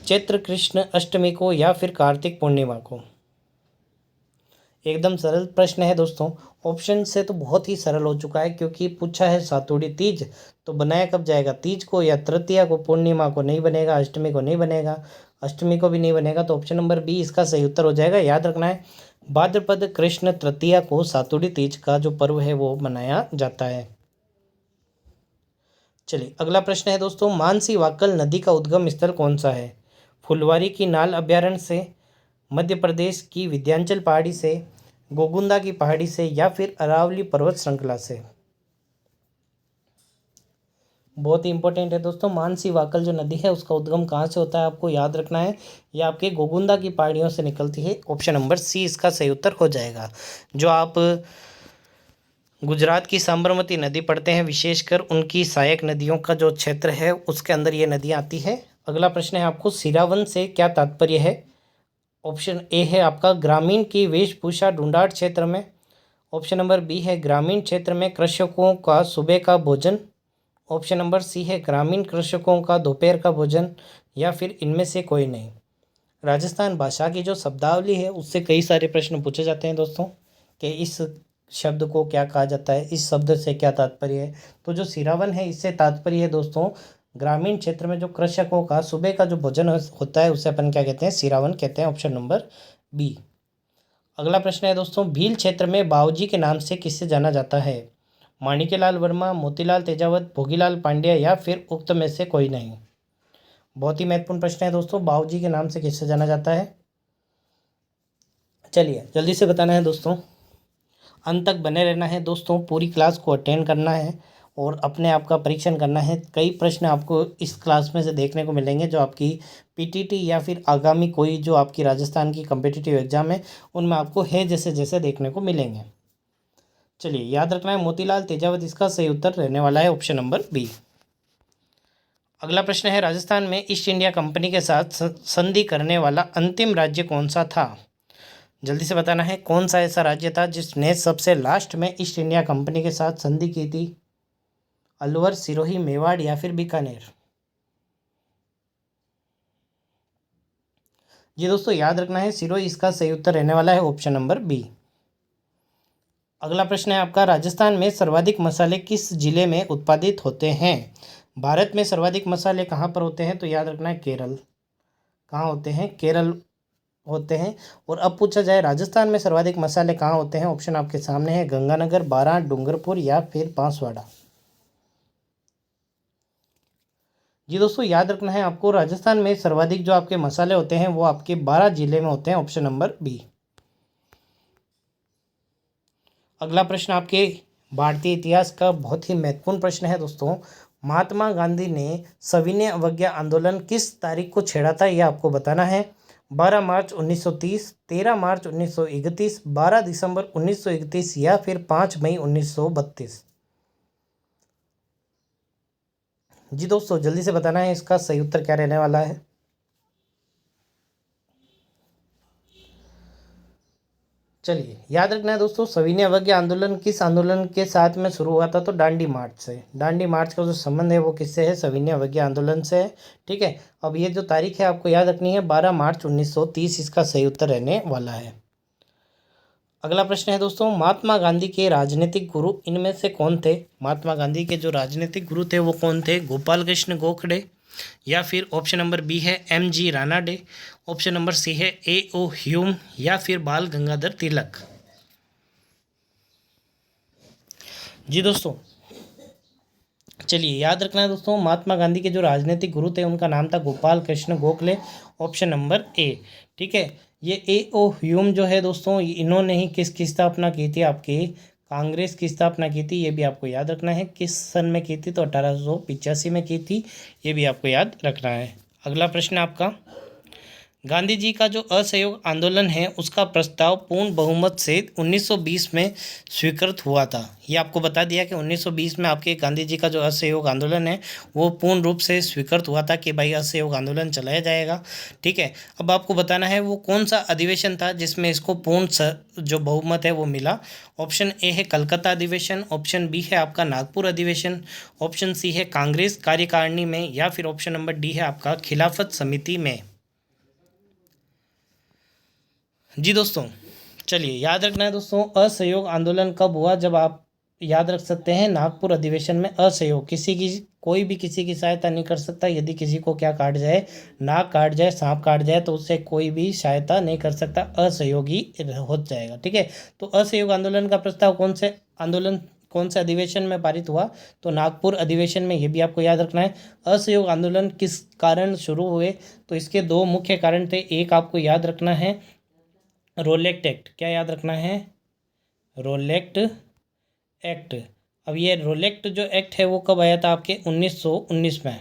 चैत्र कृष्ण अष्टमी को, या फिर कार्तिक पूर्णिमा को। एकदम सरल प्रश्न है दोस्तों, ऑप्शन से तो बहुत ही सरल हो चुका है, क्योंकि पूछा है सातुड़ी तीज, तो बनाया कब जाएगा? तीज को या तृतीया को? पूर्णिमा को नहीं बनेगा, अष्टमी को नहीं बनेगा, अष्टमी को भी नहीं बनेगा, तो ऑप्शन नंबर बी इसका सही उत्तर हो जाएगा। याद रखना है, भाद्रपद कृष्ण तृतीया को सातुड़ी तीज का जो पर्व है वो मनाया जाता है। चलिए अगला प्रश्न है दोस्तों, मानसी वाक्कल नदी का उद्गम स्थल कौन सा है? फुलवारी की नाल अभ्यारण्य से, मध्य प्रदेश की विंध्याचल पहाड़ी से, गोगुंदा की पहाड़ी से, या फिर अरावली पर्वत श्रृंखला से। बहुत ही इंपॉर्टेंट है दोस्तों, मानसी वाकल जो नदी है उसका उद्गम कहाँ से होता है आपको याद रखना है, ये आपके गोगुंदा की पहाड़ियों से निकलती है, ऑप्शन नंबर सी इसका सही उत्तर हो जाएगा। जो आप गुजरात की साबरमती नदी पढ़ते हैं, विशेषकर उनकी सहायक नदियों का जो क्षेत्र है उसके अंदर ये नदी आती है। अगला प्रश्न है आपको, सिरावन से क्या तात्पर्य है? ऑप्शन ए है आपका, ग्रामीण की वेशभूषा ढूंढाड़ क्षेत्र में, ऑप्शन नंबर बी है, ग्रामीण क्षेत्र में कृषकों का सुबह का भोजन, ऑप्शन नंबर सी है, ग्रामीण कृषकों का दोपहर का भोजन, या फिर इनमें से कोई नहीं। राजस्थान भाषा की जो शब्दावली है उससे कई सारे प्रश्न पूछे जाते हैं दोस्तों, कि इस शब्द को क्या कहा जाता है, इस शब्द से क्या तात्पर्य है। तो जो सिरावन है इससे तात्पर्य है दोस्तों, ग्रामीण क्षेत्र में जो कृषकों का सुबह का जो भोजन होता है उसे अपन क्या कहते हैं? सिरावन कहते हैं, ऑप्शन नंबर बी। अगला प्रश्न है दोस्तों, भील क्षेत्र में बाऊजी के नाम से किससे जाना जाता है? माणिक्यलाल वर्मा, मोतीलाल तेजावत, भोगीलाल पांड्या, या फिर उक्त में से कोई नहीं। बहुत ही महत्वपूर्ण प्रश्न है दोस्तों, बाऊजी के नाम से किससे जाना जाता है? चलिए जल्दी से बताना है दोस्तों, अंत तक बने रहना है दोस्तों, पूरी क्लास को अटेंड करना है और अपने आप का परीक्षण करना है। कई प्रश्न आपको इस क्लास में से देखने को मिलेंगे जो आपकी पीटीटी या फिर आगामी कोई जो आपकी राजस्थान की कम्पिटिटिव एग्जाम है उनमें आपको है जैसे जैसे देखने को मिलेंगे। चलिए याद रखना है, मोतीलाल तेजावत इसका सही उत्तर रहने वाला है, ऑप्शन नंबर बी। अगला प्रश्न है, राजस्थान में ईस्ट इंडिया कंपनी के साथ संधि करने वाला अंतिम राज्य कौन सा था? जल्दी से बताना है, कौन सा ऐसा राज्य था जिसने सबसे लास्ट में ईस्ट इंडिया कंपनी के साथ संधि की थी? अलवर, सिरोही, मेवाड़, या फिर बीकानेर। ये दोस्तों याद रखना है, सिरोही इसका सही उत्तर रहने वाला है, ऑप्शन नंबर बी। अगला प्रश्न है आपका, राजस्थान में सर्वाधिक मसाले किस जिले में उत्पादित होते हैं? भारत में सर्वाधिक मसाले कहाँ पर होते हैं? तो याद रखना है केरल। कहाँ होते हैं? केरल होते हैं। और अब पूछा जाए राजस्थान में सर्वाधिक मसाले कहाँ होते हैं? ऑप्शन आपके सामने है, गंगानगर, बारां, डूंगरपुर या फिर बांसवाड़ा। जी दोस्तों, याद रखना है आपको, राजस्थान में सर्वाधिक जो आपके मसाले होते हैं वो आपके 12 जिले में होते हैं। Option number B. अगला प्रश्न आपके भारतीय इतिहास का बहुत ही महत्वपूर्ण प्रश्न है दोस्तों। महात्मा गांधी ने सविनय अवज्ञा आंदोलन किस तारीख को छेड़ा था, यह आपको बताना है। 12 मार्च 1930, 13 मार्च 1931, 12 दिसंबर 1931 या फिर 5 मई 1932। जी दोस्तों, जल्दी से बताना है इसका सही उत्तर क्या रहने वाला है। चलिए, याद रखना है दोस्तों, सविनय अवज्ञा आंदोलन किस आंदोलन के साथ में शुरू हुआ था? तो दांडी मार्च से। दांडी मार्च का जो संबंध है वो किससे है? सविनय अवज्ञा आंदोलन से है। ठीक है, अब ये जो तारीख है आपको याद रखनी है, 12 मार्च 1930 इसका सही उत्तर रहने वाला है। अगला प्रश्न है दोस्तों, महात्मा गांधी के राजनीतिक गुरु इनमें से कौन थे? महात्मा गांधी के जो राजनीतिक गुरु थे वो कौन थे? गोपाल कृष्ण गोखले, या फिर ऑप्शन नंबर बी है M G. Ranade, option number C है ए.ओ. ह्यूम, या फिर बाल गंगाधर तिलक। जी दोस्तों, चलिए याद रखना है दोस्तों, महात्मा गांधी के जो राजनीतिक गुरु थे उनका नाम था गोपाल कृष्ण गोखले। ऑप्शन नंबर ए। ठीक है, ये ए.ओ. ह्यूम जो है दोस्तों, इन्होंने ही किसकी स्थापना की थी? आपकी कांग्रेस की स्थापना की थी। ये भी आपको याद रखना है। किस सन में की थी? तो 1885 में की थी। ये भी आपको याद रखना है। अगला प्रश्न आपका, गांधी जी का जो असहयोग आंदोलन है उसका प्रस्ताव पूर्ण बहुमत से 1920 में स्वीकृत हुआ था। ये आपको बता दिया कि 1920 में आपके गांधी जी का जो असहयोग आंदोलन है वो पूर्ण रूप से स्वीकृत हुआ था कि भाई असहयोग आंदोलन चलाया जाएगा। ठीक है, अब आपको बताना है वो कौन सा अधिवेशन था जिसमें इसको पूर्ण जो बहुमत है वो मिला। ऑप्शन ए है कलकत्ता अधिवेशन, ऑप्शन बी है आपका नागपुर अधिवेशन, ऑप्शन सी है कांग्रेस कार्यकारिणी में, या फिर ऑप्शन नंबर डी है आपका खिलाफत समिति में। जी दोस्तों, चलिए याद रखना है दोस्तों, असहयोग आंदोलन कब हुआ? जब आप याद रख सकते हैं नागपुर अधिवेशन में असहयोग, किसी की कोई भी किसी की सहायता नहीं कर सकता। यदि किसी को क्या काट जाए, नाक काट जाए, सांप काट जाए, तो उससे कोई भी सहायता नहीं कर सकता, असहयोगी हो जाएगा। ठीक है, तो असहयोग आंदोलन का प्रस्ताव कौन से अधिवेशन में पारित हुआ? तो नागपुर अधिवेशन में। ये भी आपको याद रखना है। असहयोग आंदोलन किस कारण शुरू हुए? तो इसके दो मुख्य कारण थे। एक आपको याद रखना है रोलेक्ट एक्ट। क्या याद रखना है? रोलेक्ट एक्ट। अब ये रोलेक्ट जो एक्ट है वो कब आया था? आपके 1919 में।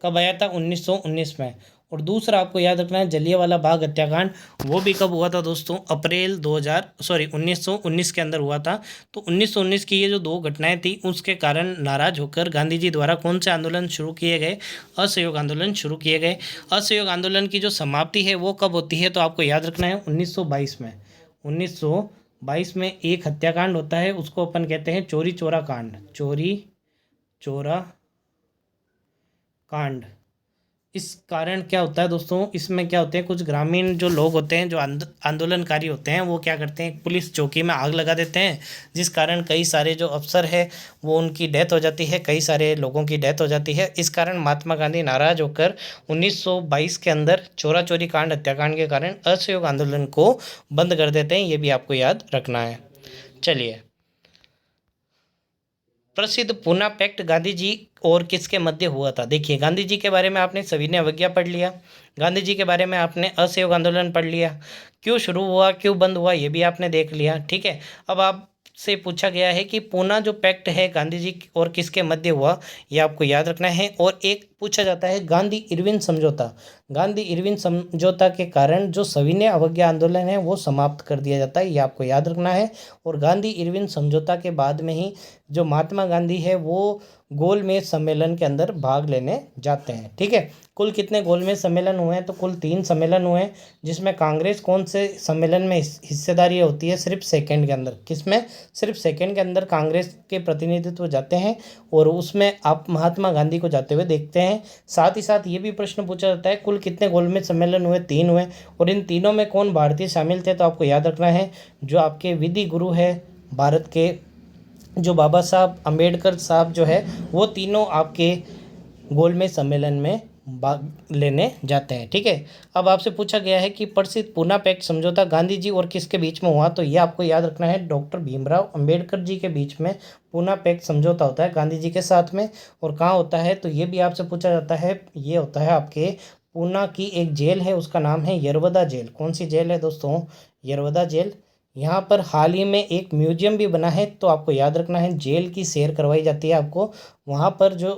कब आया था? 1919 में। और दूसरा आपको याद रखना है जलियांवाला बाग हत्याकांड। वो भी कब हुआ था दोस्तों? अप्रैल 1919 के अंदर हुआ था। तो 1919 की ये जो दो घटनाएं थी उसके कारण नाराज होकर गांधी जी द्वारा कौन से आंदोलन शुरू किए गए? असहयोग आंदोलन शुरू किए गए। असहयोग आंदोलन की जो समाप्ति है वो कब होती है? तो आपको याद रखना है 1922 में। 1922 में एक हत्याकांड होता है, उसको अपन कहते हैं चोरी चोरा कांड। चोरी चोरा कांड। इस कारण क्या होता है दोस्तों, इसमें क्या होते हैं, कुछ ग्रामीण जो लोग होते हैं, जो आंदोलनकारी होते हैं, वो क्या करते हैं, पुलिस चौकी में आग लगा देते हैं, जिस कारण कई सारे जो अफसर है वो उनकी डेथ हो जाती है, कई सारे लोगों की डेथ हो जाती है। इस कारण महात्मा गांधी नाराज होकर 1922 के अंदर चोरा चोरी कांड हत्याकांड के कारण असहयोग आंदोलन को बंद कर देते हैं। ये भी आपको याद रखना है। चलिए, प्रसिद्ध पूना पैक्ट गांधी जी और किसके मध्य हुआ था? देखिए, गांधी जी के बारे में आपने सविनय अवज्ञा पढ़ लिया, गांधी जी के बारे में आपने असहयोग आंदोलन पढ़ लिया, क्यों शुरू हुआ क्यों बंद हुआ ये भी आपने देख लिया। ठीक है, अब आपसे पूछा गया है कि पूना जो पैक्ट है गांधी जी और किसके मध्य हुआ, ये आपको याद रखना है। और एक पूछा जाता है गांधी इरविन समझौता। गांधी इरविन समझौता के कारण जो सविनय अवज्ञा आंदोलन है वो समाप्त कर दिया जाता है, ये आपको याद रखना है। और गांधी इरविन समझौता के बाद में ही जो महात्मा गांधी है वो गोलमेज सम्मेलन के अंदर भाग लेने जाते हैं। ठीक है, कुल कितने गोलमेज सम्मेलन हुए हैं? तो कुल 3 सम्मेलन हुए हैं, जिसमें कांग्रेस कौन से सम्मेलन में हिस्सेदारी होती है? सिर्फ सेकंड के अंदर। किसमें? सिर्फ सेकंड के अंदर कांग्रेस के प्रतिनिधित्व जाते हैं, और उसमें आप महात्मा गांधी को जाते हुए देखते हैं। साथ ही साथ ये भी प्रश्न पूछा जाता है कुल कितने गोलमेज सम्मेलन हुए? 3 हुए। और इन तीनों में कौन भारतीय शामिल थे? तो आपको याद रखना है जो आपके विधि गुरु है भारत के, जो बाबा साहब अम्बेडकर साहब जो है, वो तीनों आपके गोलमेज सम्मेलन में भाग लेने जाते हैं। ठीक है, अब आपसे पूछा गया है कि प्रसिद्ध पूना पैक्ट समझौता गांधी जी और किसके बीच में हुआ, तो ये आपको याद रखना है, डॉक्टर भीमराव अंबेडकर जी के बीच में पूना पैक्ट समझौता होता है गांधी जी के साथ में। और कहाँ होता है, तो ये भी आपसे पूछा जाता है, ये होता है आपके पूना की एक जेल है, उसका नाम है यरवदा जेल। कौन सी जेल है दोस्तों, यरवदा जेल। यहाँ पर हाल ही में एक म्यूजियम भी बना है, तो आपको याद रखना है, जेल की सैर करवाई जाती है आपको वहाँ पर। जो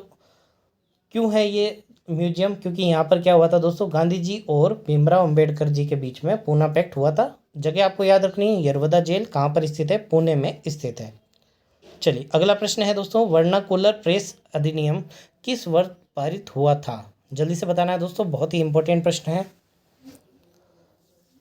क्यों है ये म्यूजियम, क्योंकि यहाँ पर क्या हुआ था दोस्तों, गांधी जी और भीमराव अंबेडकर जी के बीच में पूना पैक्ट हुआ था। जगह आपको याद रखनी है, यरवदा जेल कहाँ पर स्थित है, पुणे में स्थित है। चलिए अगला प्रश्न है दोस्तों, वर्नाकुलर प्रेस अधिनियम किस वर्ष पारित हुआ था, जल्दी से बताना है दोस्तों, बहुत ही इंपॉर्टेंट प्रश्न है।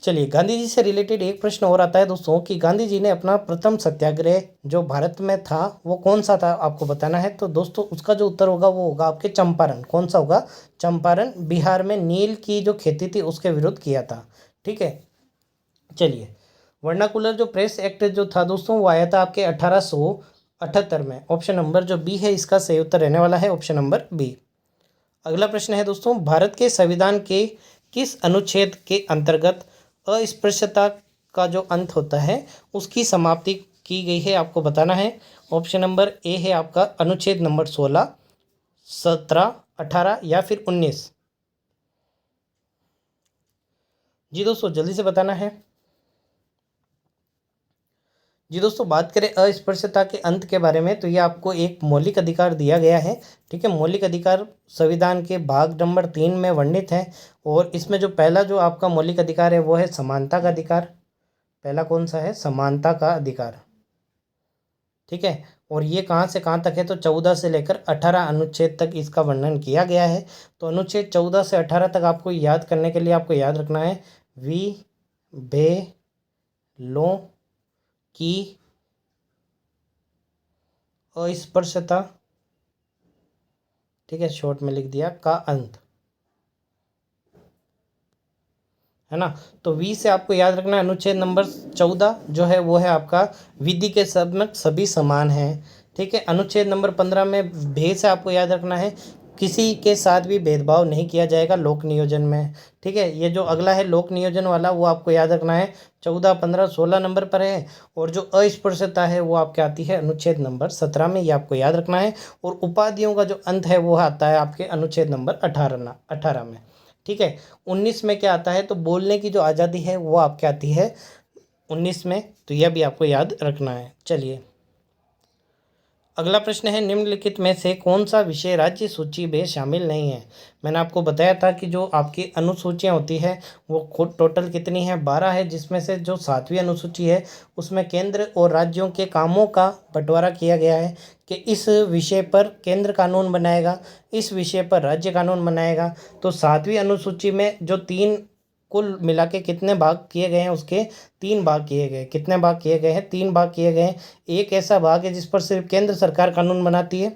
चलिए गांधी जी से रिलेटेड एक प्रश्न और आता है दोस्तों कि गांधी जी ने अपना प्रथम सत्याग्रह जो भारत में था वो कौन सा था, आपको बताना है। तो दोस्तों उसका जो उत्तर होगा वो होगा आपके चंपारण। कौन सा होगा, चंपारण, बिहार में नील की जो खेती थी उसके विरुद्ध किया था। ठीक है, चलिए वर्नाकुलर जो प्रेस एक्ट जो था दोस्तों वो आया था आपके 1878 में। ऑप्शन नंबर जो बी है इसका सही उत्तर रहने वाला है, ऑप्शन नंबर बी। अगला प्रश्न है दोस्तों, भारत के संविधान के किस अनुच्छेद के अंतर्गत अस्पृश्यता का जो अंत होता है उसकी समाप्ति की गई है, आपको बताना है। ऑप्शन नंबर ए है आपका अनुच्छेद नंबर 16, 17, 18 या फिर 19। जी दोस्तों जल्दी से बताना है। जी दोस्तों बात करें अस्पृश्यता के अंत के बारे में, तो ये आपको एक मौलिक अधिकार दिया गया है। ठीक है, मौलिक अधिकार संविधान के भाग नंबर 3 में वर्णित है। और इसमें जो पहला जो आपका मौलिक अधिकार है वो है समानता का अधिकार। पहला कौन सा है, समानता का अधिकार। ठीक है, और ये कहाँ से कहाँ तक है, तो 14 से लेकर 18 अनुच्छेद तक इसका वर्णन किया गया है। तो अनुच्छेद 14 से 18 तक आपको याद करने के लिए आपको याद रखना है, वी बे लो की अस्पृश्यता, ठीक है, शॉर्ट में लिख दिया, का अंत, है ना। तो वी से आपको याद रखना है अनुच्छेद नंबर 14 जो है वो है आपका विधि के सम्मुख सभी समान हैं। ठीक है, अनुच्छेद नंबर 15 में भेद से आपको याद रखना है, किसी के साथ भी भेदभाव नहीं किया जाएगा लोक नियोजन में। ठीक है, ये जो अगला है लोक नियोजन वाला वो आपको याद रखना है, 14, 15, 16 नंबर पर है। और जो अस्पृश्यता है वो आपके आती है अनुच्छेद नंबर 17 में, ये आपको याद रखना है। और उपाधियों का जो अंत है वो आता है आपके अनुच्छेद नंबर 18 में। ठीक है, 19 में क्या आता है, तो बोलने की जो आज़ादी है वो आपके आती है 19 में, तो यह भी आपको याद रखना है। चलिए अगला प्रश्न है, निम्नलिखित में से कौन सा विषय राज्य सूची में शामिल नहीं है। मैंने आपको बताया था कि जो आपकी अनुसूचियाँ होती है वो खुद टोटल कितनी है, 12 है, जिसमें से जो 7वीं अनुसूची है उसमें केंद्र और राज्यों के कामों का बंटवारा किया गया है कि इस विषय पर केंद्र कानून बनाएगा, इस विषय पर राज्य कानून बनाएगा। तो 7वीं अनुसूची में जो 3 कुल मिला के कितने भाग किए गए हैं, उसके 3 भाग किए गए। कितने भाग किए गए हैं, 3 भाग किए गए हैं। एक ऐसा भाग है जिस पर सिर्फ केंद्र सरकार कानून बनाती है,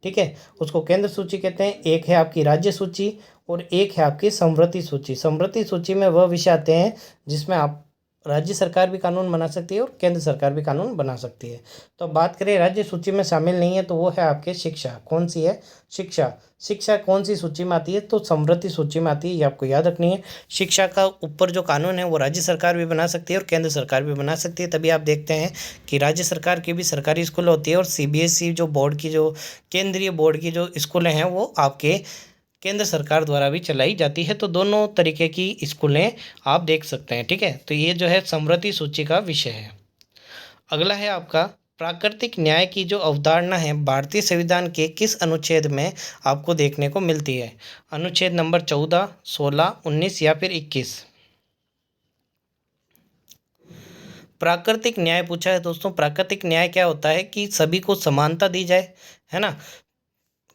ठीक है, उसको केंद्र सूची कहते हैं। एक है आपकी राज्य सूची और एक है आपकी समवर्ती सूची। समवर्ती सूची में वह विषय आते हैं जिसमें आप राज्य सरकार भी कानून बना सकती है और केंद्र सरकार भी कानून बना सकती है। तो बात करें राज्य सूची में शामिल नहीं है तो वो है आपके शिक्षा। कौन सी है, शिक्षा। शिक्षा कौन सी सूची में आती है, तो समवर्ती सूची में आती है, ये आपको याद रखनी है। शिक्षा का ऊपर जो कानून है वो राज्य सरकार भी बना सकती है और केंद्र सरकार भी बना सकती है। तभी आप देखते हैं कि राज्य सरकार की भी सरकारी स्कूल होती है और सीबीएसई जो बोर्ड की जो केंद्रीय बोर्ड की जो स्कूलें हैं वो आपके केंद्र सरकार द्वारा भी चलाई जाती है। तो दोनों तरीके की स्कूलें आप देख सकते हैं। ठीक है, तो ये जो है समवर्ती सूची का विषय है। अगला है आपका प्राकृतिक न्याय की जो अवधारणा है भारतीय संविधान के किस अनुच्छेद में आपको देखने को मिलती है। अनुच्छेद नंबर 14, 16, 19 या फिर 21। प्राकृतिक न्याय पूछा है दोस्तों। प्राकृतिक न्याय क्या होता है कि सभी को समानता दी जाए, है ना,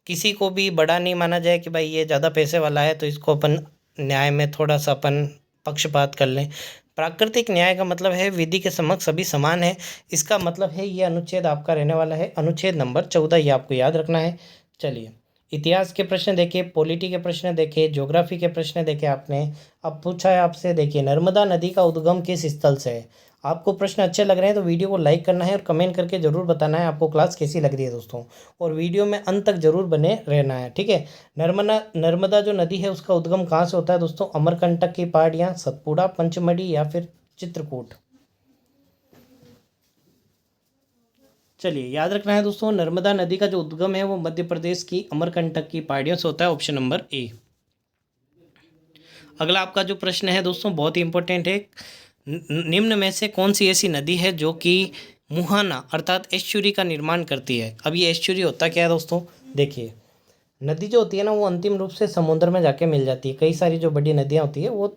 किसी को भी बड़ा नहीं माना जाए कि भाई ये ज़्यादा पैसे वाला है तो इसको अपन न्याय में थोड़ा सा अपन पक्षपात कर लें। प्राकृतिक न्याय का मतलब है विधि के समक्ष सभी समान है। इसका मतलब है ये अनुच्छेद आपका रहने वाला है अनुच्छेद नंबर 14, ये आपको याद रखना है। चलिए इतिहास के प्रश्न देखे, पॉलिटी के प्रश्न देखे, ज्योग्राफी के प्रश्न देखे आपने। अब पूछा है आपसे, देखिए नर्मदा नदी का उद्गम किस स्थल से है। आपको प्रश्न अच्छे लग रहे हैं तो वीडियो को लाइक करना है और कमेंट करके ज़रूर बताना है आपको क्लास कैसी लग रही है दोस्तों, और वीडियो में अंत तक जरूर बने रहना है, ठीक है। नर्मदा जो नदी है उसका उद्गम कहाँ से होता है दोस्तों? अमरकंटक की पहाड़ियाँ, सतपुड़ा, पंचमढ़ी या फिर चित्रकूट। चलिए याद रखना है दोस्तों, नर्मदा नदी का जो उद्गम है वो मध्य प्रदेश की अमरकंटक की पहाड़ियों से होता है, ऑप्शन नंबर ए। अगला आपका जो प्रश्न है दोस्तों बहुत ही इंपॉर्टेंट है। निम्न में से कौन सी ऐसी नदी है जो कि मुहाना अर्थात एस्चुरी का निर्माण करती है। अब ये एस्चुरी होता क्या है दोस्तों? देखिए नदी जो होती है ना वो अंतिम रूप से समुद्र में जाके मिल जाती है। कई सारी जो बड़ी नदियाँ होती है वो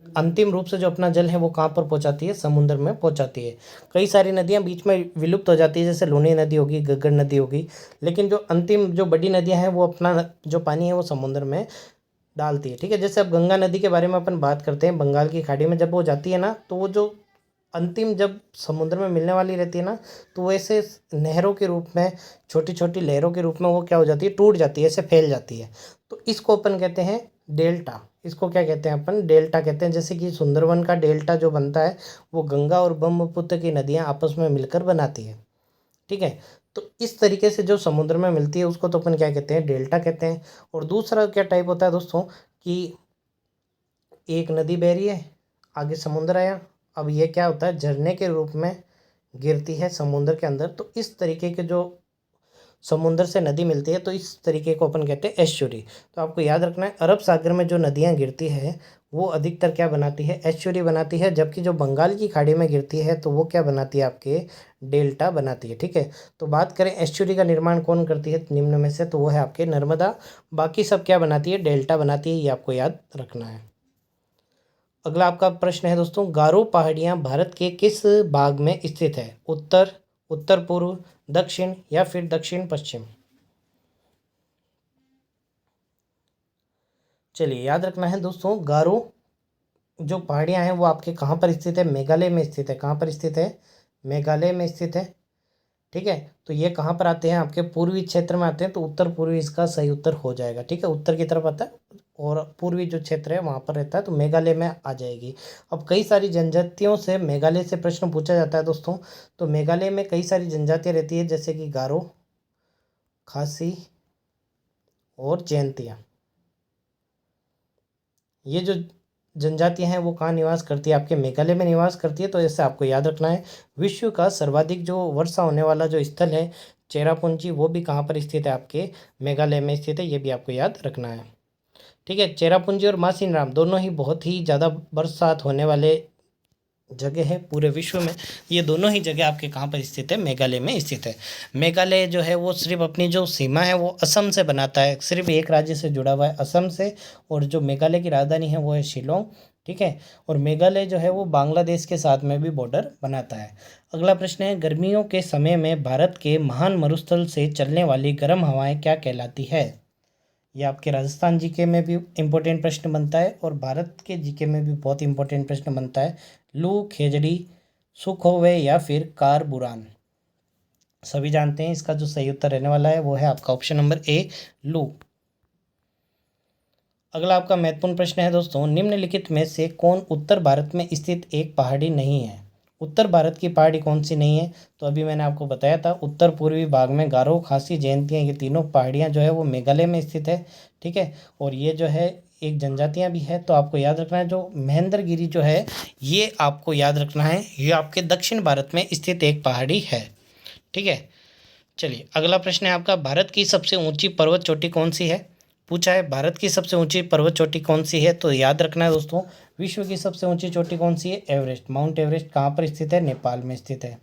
अंतिम रूप से जो अपना जल है वो कहाँ पर पहुँचाती है? समुद्र में पहुँचाती है। कई सारी नदियाँ बीच में विलुप्त हो जाती है, जैसे लूनी नदी होगी, घग्गर नदी होगी, लेकिन जो अंतिम जो बड़ी नदियाँ हैं वो अपना जो पानी है वो समुद्र में डालती है, ठीक है। जैसे अब गंगा नदी के बारे में अपन बात करते हैं, बंगाल की खाड़ी में जब वो जाती है ना तो वो जो अंतिम जब समुद्र में मिलने वाली रहती है ना तो वैसे नहरों के रूप में, छोटी छोटी लहरों के रूप में वो क्या हो जाती है? टूट जाती है, ऐसे फैल जाती है। तो इसको अपन कहते हैं डेल्टा। इसको क्या कहते हैं अपन? डेल्टा कहते हैं। जैसे कि सुंदरवन का डेल्टा जो बनता है वो गंगा और ब्रह्मपुत्र की नदियाँ आपस में मिलकर बनाती है, ठीक है। तो इस तरीके से जो समुद्र में मिलती है उसको तो अपन क्या कहते हैं? डेल्टा कहते हैं। और दूसरा क्या टाइप होता है दोस्तों कि एक नदी बह रही है, आगे समुद्र आया, अब ये क्या होता है? झरने के रूप में गिरती है समुद्र के अंदर। तो इस तरीके के जो समुद्र से नदी मिलती है तो इस तरीके को अपन कहते हैं एस्चुरी। तो आपको याद रखना है अरब सागर में जो नदियाँ गिरती है वो अधिकतर क्या बनाती है? एस्चुरी बनाती है। जबकि जो बंगाल की खाड़ी में गिरती है तो वो क्या बनाती है? आपके डेल्टा बनाती है, ठीक है। तो बात करें एस्चुरी का निर्माण कौन करती है निम्न में से, तो वो है आपके नर्मदा। बाकी सब क्या बनाती है? डेल्टा बनाती है, ये आपको याद रखना है। अगला आपका प्रश्न है दोस्तों, गारो पहाड़ियाँ भारत के किस भाग में स्थित है? उत्तर, उत्तर पूर्व, दक्षिण या फिर दक्षिण पश्चिम। चलिए याद रखना है दोस्तों, गारो जो पहाड़ियाँ हैं वो आपके कहाँ पर स्थित है? मेघालय में स्थित है। कहाँ पर स्थित है? मेघालय में स्थित है, ठीक है। तो ये कहाँ पर आते हैं? आपके पूर्वी क्षेत्र में आते हैं, तो उत्तर पूर्वी इसका सही उत्तर हो जाएगा, ठीक है। उत्तर की तरफ आता है और पूर्वी जो क्षेत्र है वहाँ पर रहता है, तो मेघालय में आ जाएगी। अब कई सारी जनजातियों से मेघालय से प्रश्न पूछा जाता है दोस्तों। तो मेघालय में कई सारी जनजातियाँ रहती है, जैसे कि गारो, खासी और जैंतिया। ये जो जनजातियां हैं वो कहाँ निवास करती है? आपके मेघालय में निवास करती है। तो ऐसे आपको याद रखना है। विश्व का सर्वाधिक जो वर्षा होने वाला जो स्थल है चेरापूंजी, वो भी कहाँ पर स्थित है? आपके मेघालय में स्थित है, ये भी आपको याद रखना है, ठीक है। चेरापूंजी और मासिनराम दोनों ही बहुत ही ज़्यादा बरसात होने वाले जगह है पूरे विश्व में। ये दोनों ही जगह आपके कहाँ पर स्थित है? मेघालय में स्थित है। मेघालय जो है वो सिर्फ अपनी जो सीमा है वो असम से बनाता है, सिर्फ एक राज्य से जुड़ा हुआ है, असम से। और जो मेघालय की राजधानी है वो है शिलोंग, ठीक है। और मेघालय जो है वो बांग्लादेश के साथ में भी बॉर्डर बनाता है। अगला प्रश्न है, गर्मियों के समय में भारत के महान मरुस्थल से चलने वाली गर्म हवाएं क्या कहलाती है? ये आपके राजस्थान जीके में भी इम्पोर्टेंट प्रश्न बनता है और भारत के जीके में भी बहुत इंपॉर्टेंट प्रश्न बनता है। लू, खेजड़ी, सुखोवे या फिर कारबुरान। सभी जानते हैं इसका जो सही उत्तर रहने वाला है वो है आपका ऑप्शन नंबर ए, लू। अगला आपका महत्वपूर्ण प्रश्न है दोस्तों, निम्नलिखित में से कौन उत्तर भारत में स्थित एक पहाड़ी नहीं है? उत्तर भारत की पहाड़ी कौन सी नहीं है? तो अभी मैंने आपको बताया था, उत्तर पूर्वी भाग में गारो, खासी, जयंतियाँ, ये तीनों पहाड़ियाँ जो है वो मेघालय में स्थित है, ठीक है। और ये जो है एक जनजातियाँ भी है। तो आपको याद रखना है जो महेंद्रगिरी जो है ये आपको याद रखना है, ये आपके दक्षिण भारत में स्थित एक पहाड़ी है, ठीक है। चलिए अगला प्रश्न है आपका, भारत की सबसे ऊंची पर्वत चोटी कौन सी है? पूछा है भारत की सबसे ऊंची पर्वत चोटी कौन सी है, तो याद रखना है दोस्तों, विश्व की सबसे ऊंची चोटी कौन सी है? Everest, mount Everest. कहाँ पर स्थित है? नेपाल में स्थित है,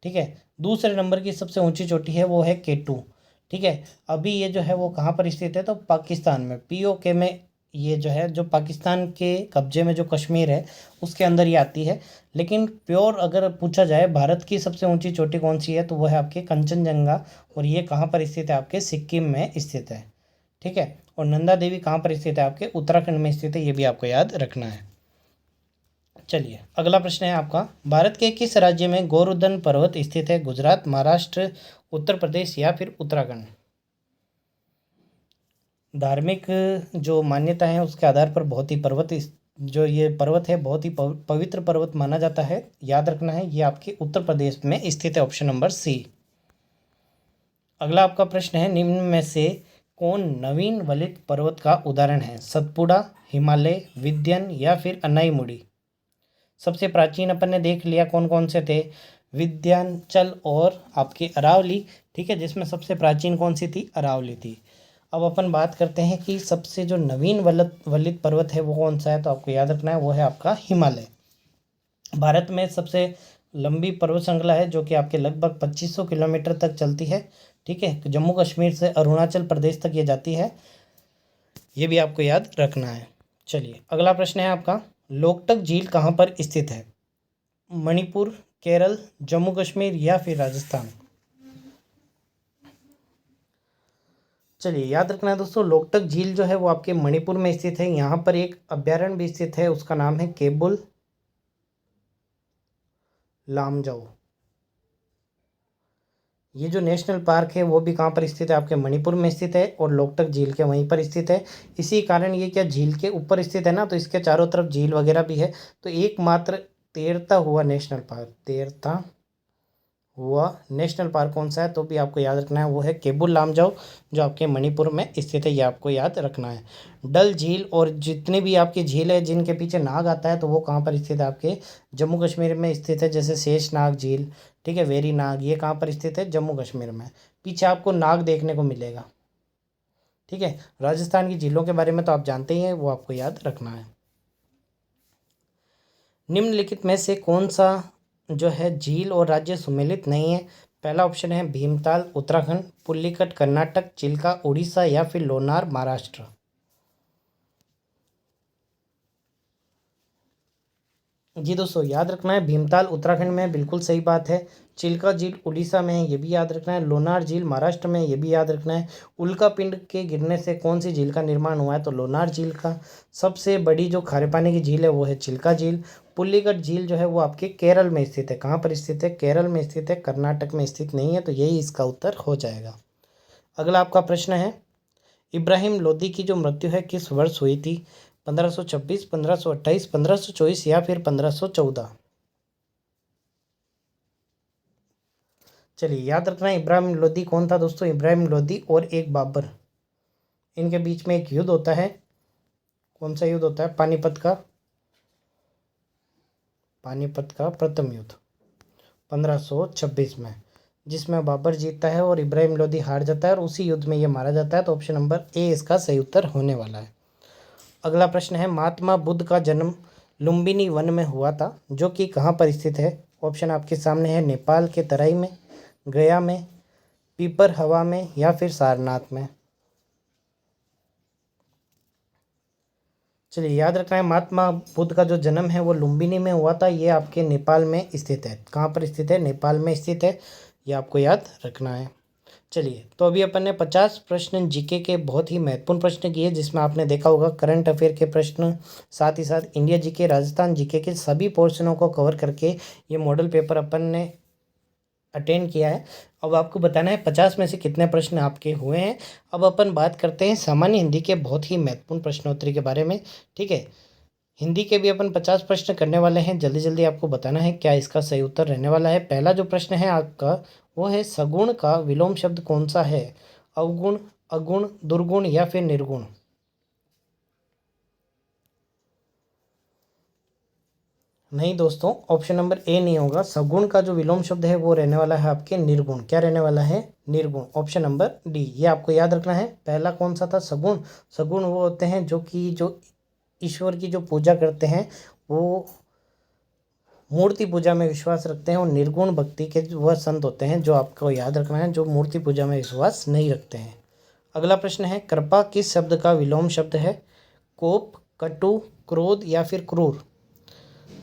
ठीक है। दूसरे नंबर की सबसे ऊंची चोटी है वो है केटू, ठीक है। अभी ये जो है वो कहाँ पर स्थित है? तो पाकिस्तान में, पीओके में। ये जो है जो पाकिस्तान के कब्जे में जो कश्मीर है उसके अंदर ये आती है। लेकिन प्योर अगर पूछा जाए भारत की सबसे ऊंची चोटी कौन सी है तो वो है आपके कंचनजंगा। और ये कहाँ पर स्थित है? आपके सिक्किम में स्थित है, ठीक है। और नंदा देवी कहाँ पर स्थित है? आपके उत्तराखंड में स्थित है, ये भी आपको याद रखना है। चलिए अगला प्रश्न है आपका, भारत के किस राज्य में गोवर्धन पर्वत स्थित है? गुजरात, महाराष्ट्र, उत्तर प्रदेश या फिर उत्तराखंड। धार्मिक जो मान्यता है उसके आधार पर बहुत ही जो ये पर्वत है बहुत ही पवित्र पर्वत माना जाता है। याद रखना है ये आपके उत्तर प्रदेश में स्थित है, ऑप्शन नंबर सी। अगला आपका प्रश्न है, निम्न में से कौन नवीन वलित पर्वत का उदाहरण है? सतपुड़ा, हिमालय, विंध्य या फिर अनाईमुड़ी। सबसे प्राचीन अपन ने देख लिया कौन कौन से थे, विंध्याचल और आपकी अरावली, ठीक है, जिसमें सबसे प्राचीन कौन सी थी? अरावली थी। अब अपन बात करते हैं कि सबसे जो नवीन वलित पर्वत है वो कौन सा है, तो आपको याद रखना है वो है आपका हिमालय। भारत में सबसे लंबी पर्वत श्रृंखला है जो कि आपके लगभग 2500 किलोमीटर तक चलती है, ठीक है। जम्मू कश्मीर से अरुणाचल प्रदेश तक ये जाती है, ये भी आपको याद रखना है। चलिए अगला प्रश्न है आपका, लोकटक झील कहाँ पर स्थित है? मणिपुर, केरल, जम्मू कश्मीर या फिर राजस्थान। चलिए याद रखना है दोस्तों, लोकटक झील जो है वो आपके मणिपुर में स्थित है। यहाँ पर एक अभ्यारण्य भी स्थित है, उसका नाम है केबुल लामजाओ। ये जो नेशनल पार्क है वो भी कहाँ पर स्थित है? आपके मणिपुर में स्थित है और लोकटक झील के वहीं पर स्थित है। इसी कारण ये क्या झील के ऊपर स्थित है ना, तो इसके चारों तरफ झील वगैरह भी है। तो एकमात्र तैरता हुआ नेशनल पार्क कौन सा है, तो भी आपको याद रखना है वो है केबुल लामजाओ, जो आपके मणिपुर में स्थित है, ये आपको याद रखना है। डल झील और जितनी भी आपकी झील है जिनके पीछे नाग आता है, तो वो कहाँ पर स्थित है? आपके जम्मू कश्मीर में स्थित है, जैसे शेषनाग झील, ठीक है, वेरी नाग, ये कहाँ पर स्थित है? जम्मू कश्मीर में। पीछे आपको नाग देखने को मिलेगा, ठीक है। राजस्थान की झीलों के बारे में तो आप जानते ही हैं, वो आपको याद रखना है। निम्नलिखित में से कौन सा जो है झील और राज्य सुमेलित नहीं है? पहला ऑप्शन है भीमताल उत्तराखंड, पुल्लिकट कर्नाटक, चिल्का उड़ीसा या फिर लोनार महाराष्ट्र। जी दोस्तों याद रखना है, भीमताल उत्तराखंड में, बिल्कुल सही बात है। चिल्का झील उड़ीसा में है, ये भी याद रखना है। लोनार झील महाराष्ट्र में, ये भी याद रखना है। उल्का पिंड के गिरने से कौन सी झील का निर्माण हुआ है? तो लोनार झील का। सबसे बड़ी जो खारे पानी की झील है वो है चिल्का झील। पुल्लिकट झील जो है वो आपके केरल में स्थित है। कहाँ पर स्थित है? केरल में स्थित है, कर्नाटक में स्थित नहीं है, तो यही इसका उत्तर हो जाएगा। अगला आपका प्रश्न है, इब्राहिम लोदी की जो मृत्यु है किस वर्ष हुई थी? 1526, 1528, 1524 या फिर 1514। चलिए याद रखना है, इब्राहिम लोदी कौन था दोस्तों? इब्राहिम लोदी और एक बाबर, इनके बीच में एक युद्ध होता है। कौन सा युद्ध होता है? पानीपत का प्रथम युद्ध 1526 में, जिसमें बाबर जीतता है और इब्राहिम लोदी हार जाता है और उसी युद्ध में ये मारा जाता है। तो ऑप्शन नंबर ए इसका सही उत्तर होने वाला है। अगला प्रश्न है, महात्मा बुद्ध का जन्म लुम्बिनी वन में हुआ था, जो कि कहाँ पर स्थित है? ऑप्शन आपके सामने है, नेपाल के तराई में, गया में, पीपर हवा में या फिर सारनाथ में। चलिए याद रखना है, महात्मा बुद्ध का जो जन्म है वो लुम्बिनी में हुआ था, ये आपके नेपाल में स्थित है। कहाँ पर स्थित है? नेपाल में स्थित है, ये आपको याद रखना है। चलिए तो अभी अपन ने 50 प्रश्न जीके के बहुत ही महत्वपूर्ण प्रश्न किए, जिसमें आपने देखा होगा करंट अफेयर के प्रश्न, साथ ही साथ इंडिया जीके, राजस्थान जीके के सभी पोर्शनों को कवर करके ये मॉडल पेपर अपन ने अटेंड किया है। अब आपको बताना है 50 में से कितने प्रश्न आपके हुए हैं। अब अपन बात करते हैं सामान्य हिंदी के बहुत ही महत्वपूर्ण प्रश्नोत्तरी के बारे में, ठीक है। हिंदी के भी अपन 50 प्रश्न करने वाले हैं, जल्दी जल्दी आपको बताना है क्या इसका सही उत्तर रहने वाला है। पहला जो प्रश्न है आपका वो है, सगुण का विलोम शब्द कौन सा है? अवगुण, अगुण, दुर्गुण या फिर निर्गुण। नहीं दोस्तों, ऑप्शन नंबर ए नहीं होगा। सगुण का जो विलोम शब्द है वो रहने वाला है आपके निर्गुण। क्या रहने वाला है? निर्गुण। ऑप्शन नंबर डी, ये आपको याद रखना है। पहला कौन सा था? सगुण। सगुण वो होते हैं जो ईश्वर की जो पूजा करते हैं, वो मूर्ति पूजा में विश्वास रखते हैं, और निर्गुण भक्ति के वह संत होते हैं, जो आपको याद रखना है, जो मूर्ति पूजा में विश्वास नहीं रखते हैं। अगला प्रश्न है, कृपा किस शब्द का विलोम शब्द है? कोप, कटु, क्रोध या फिर क्रूर।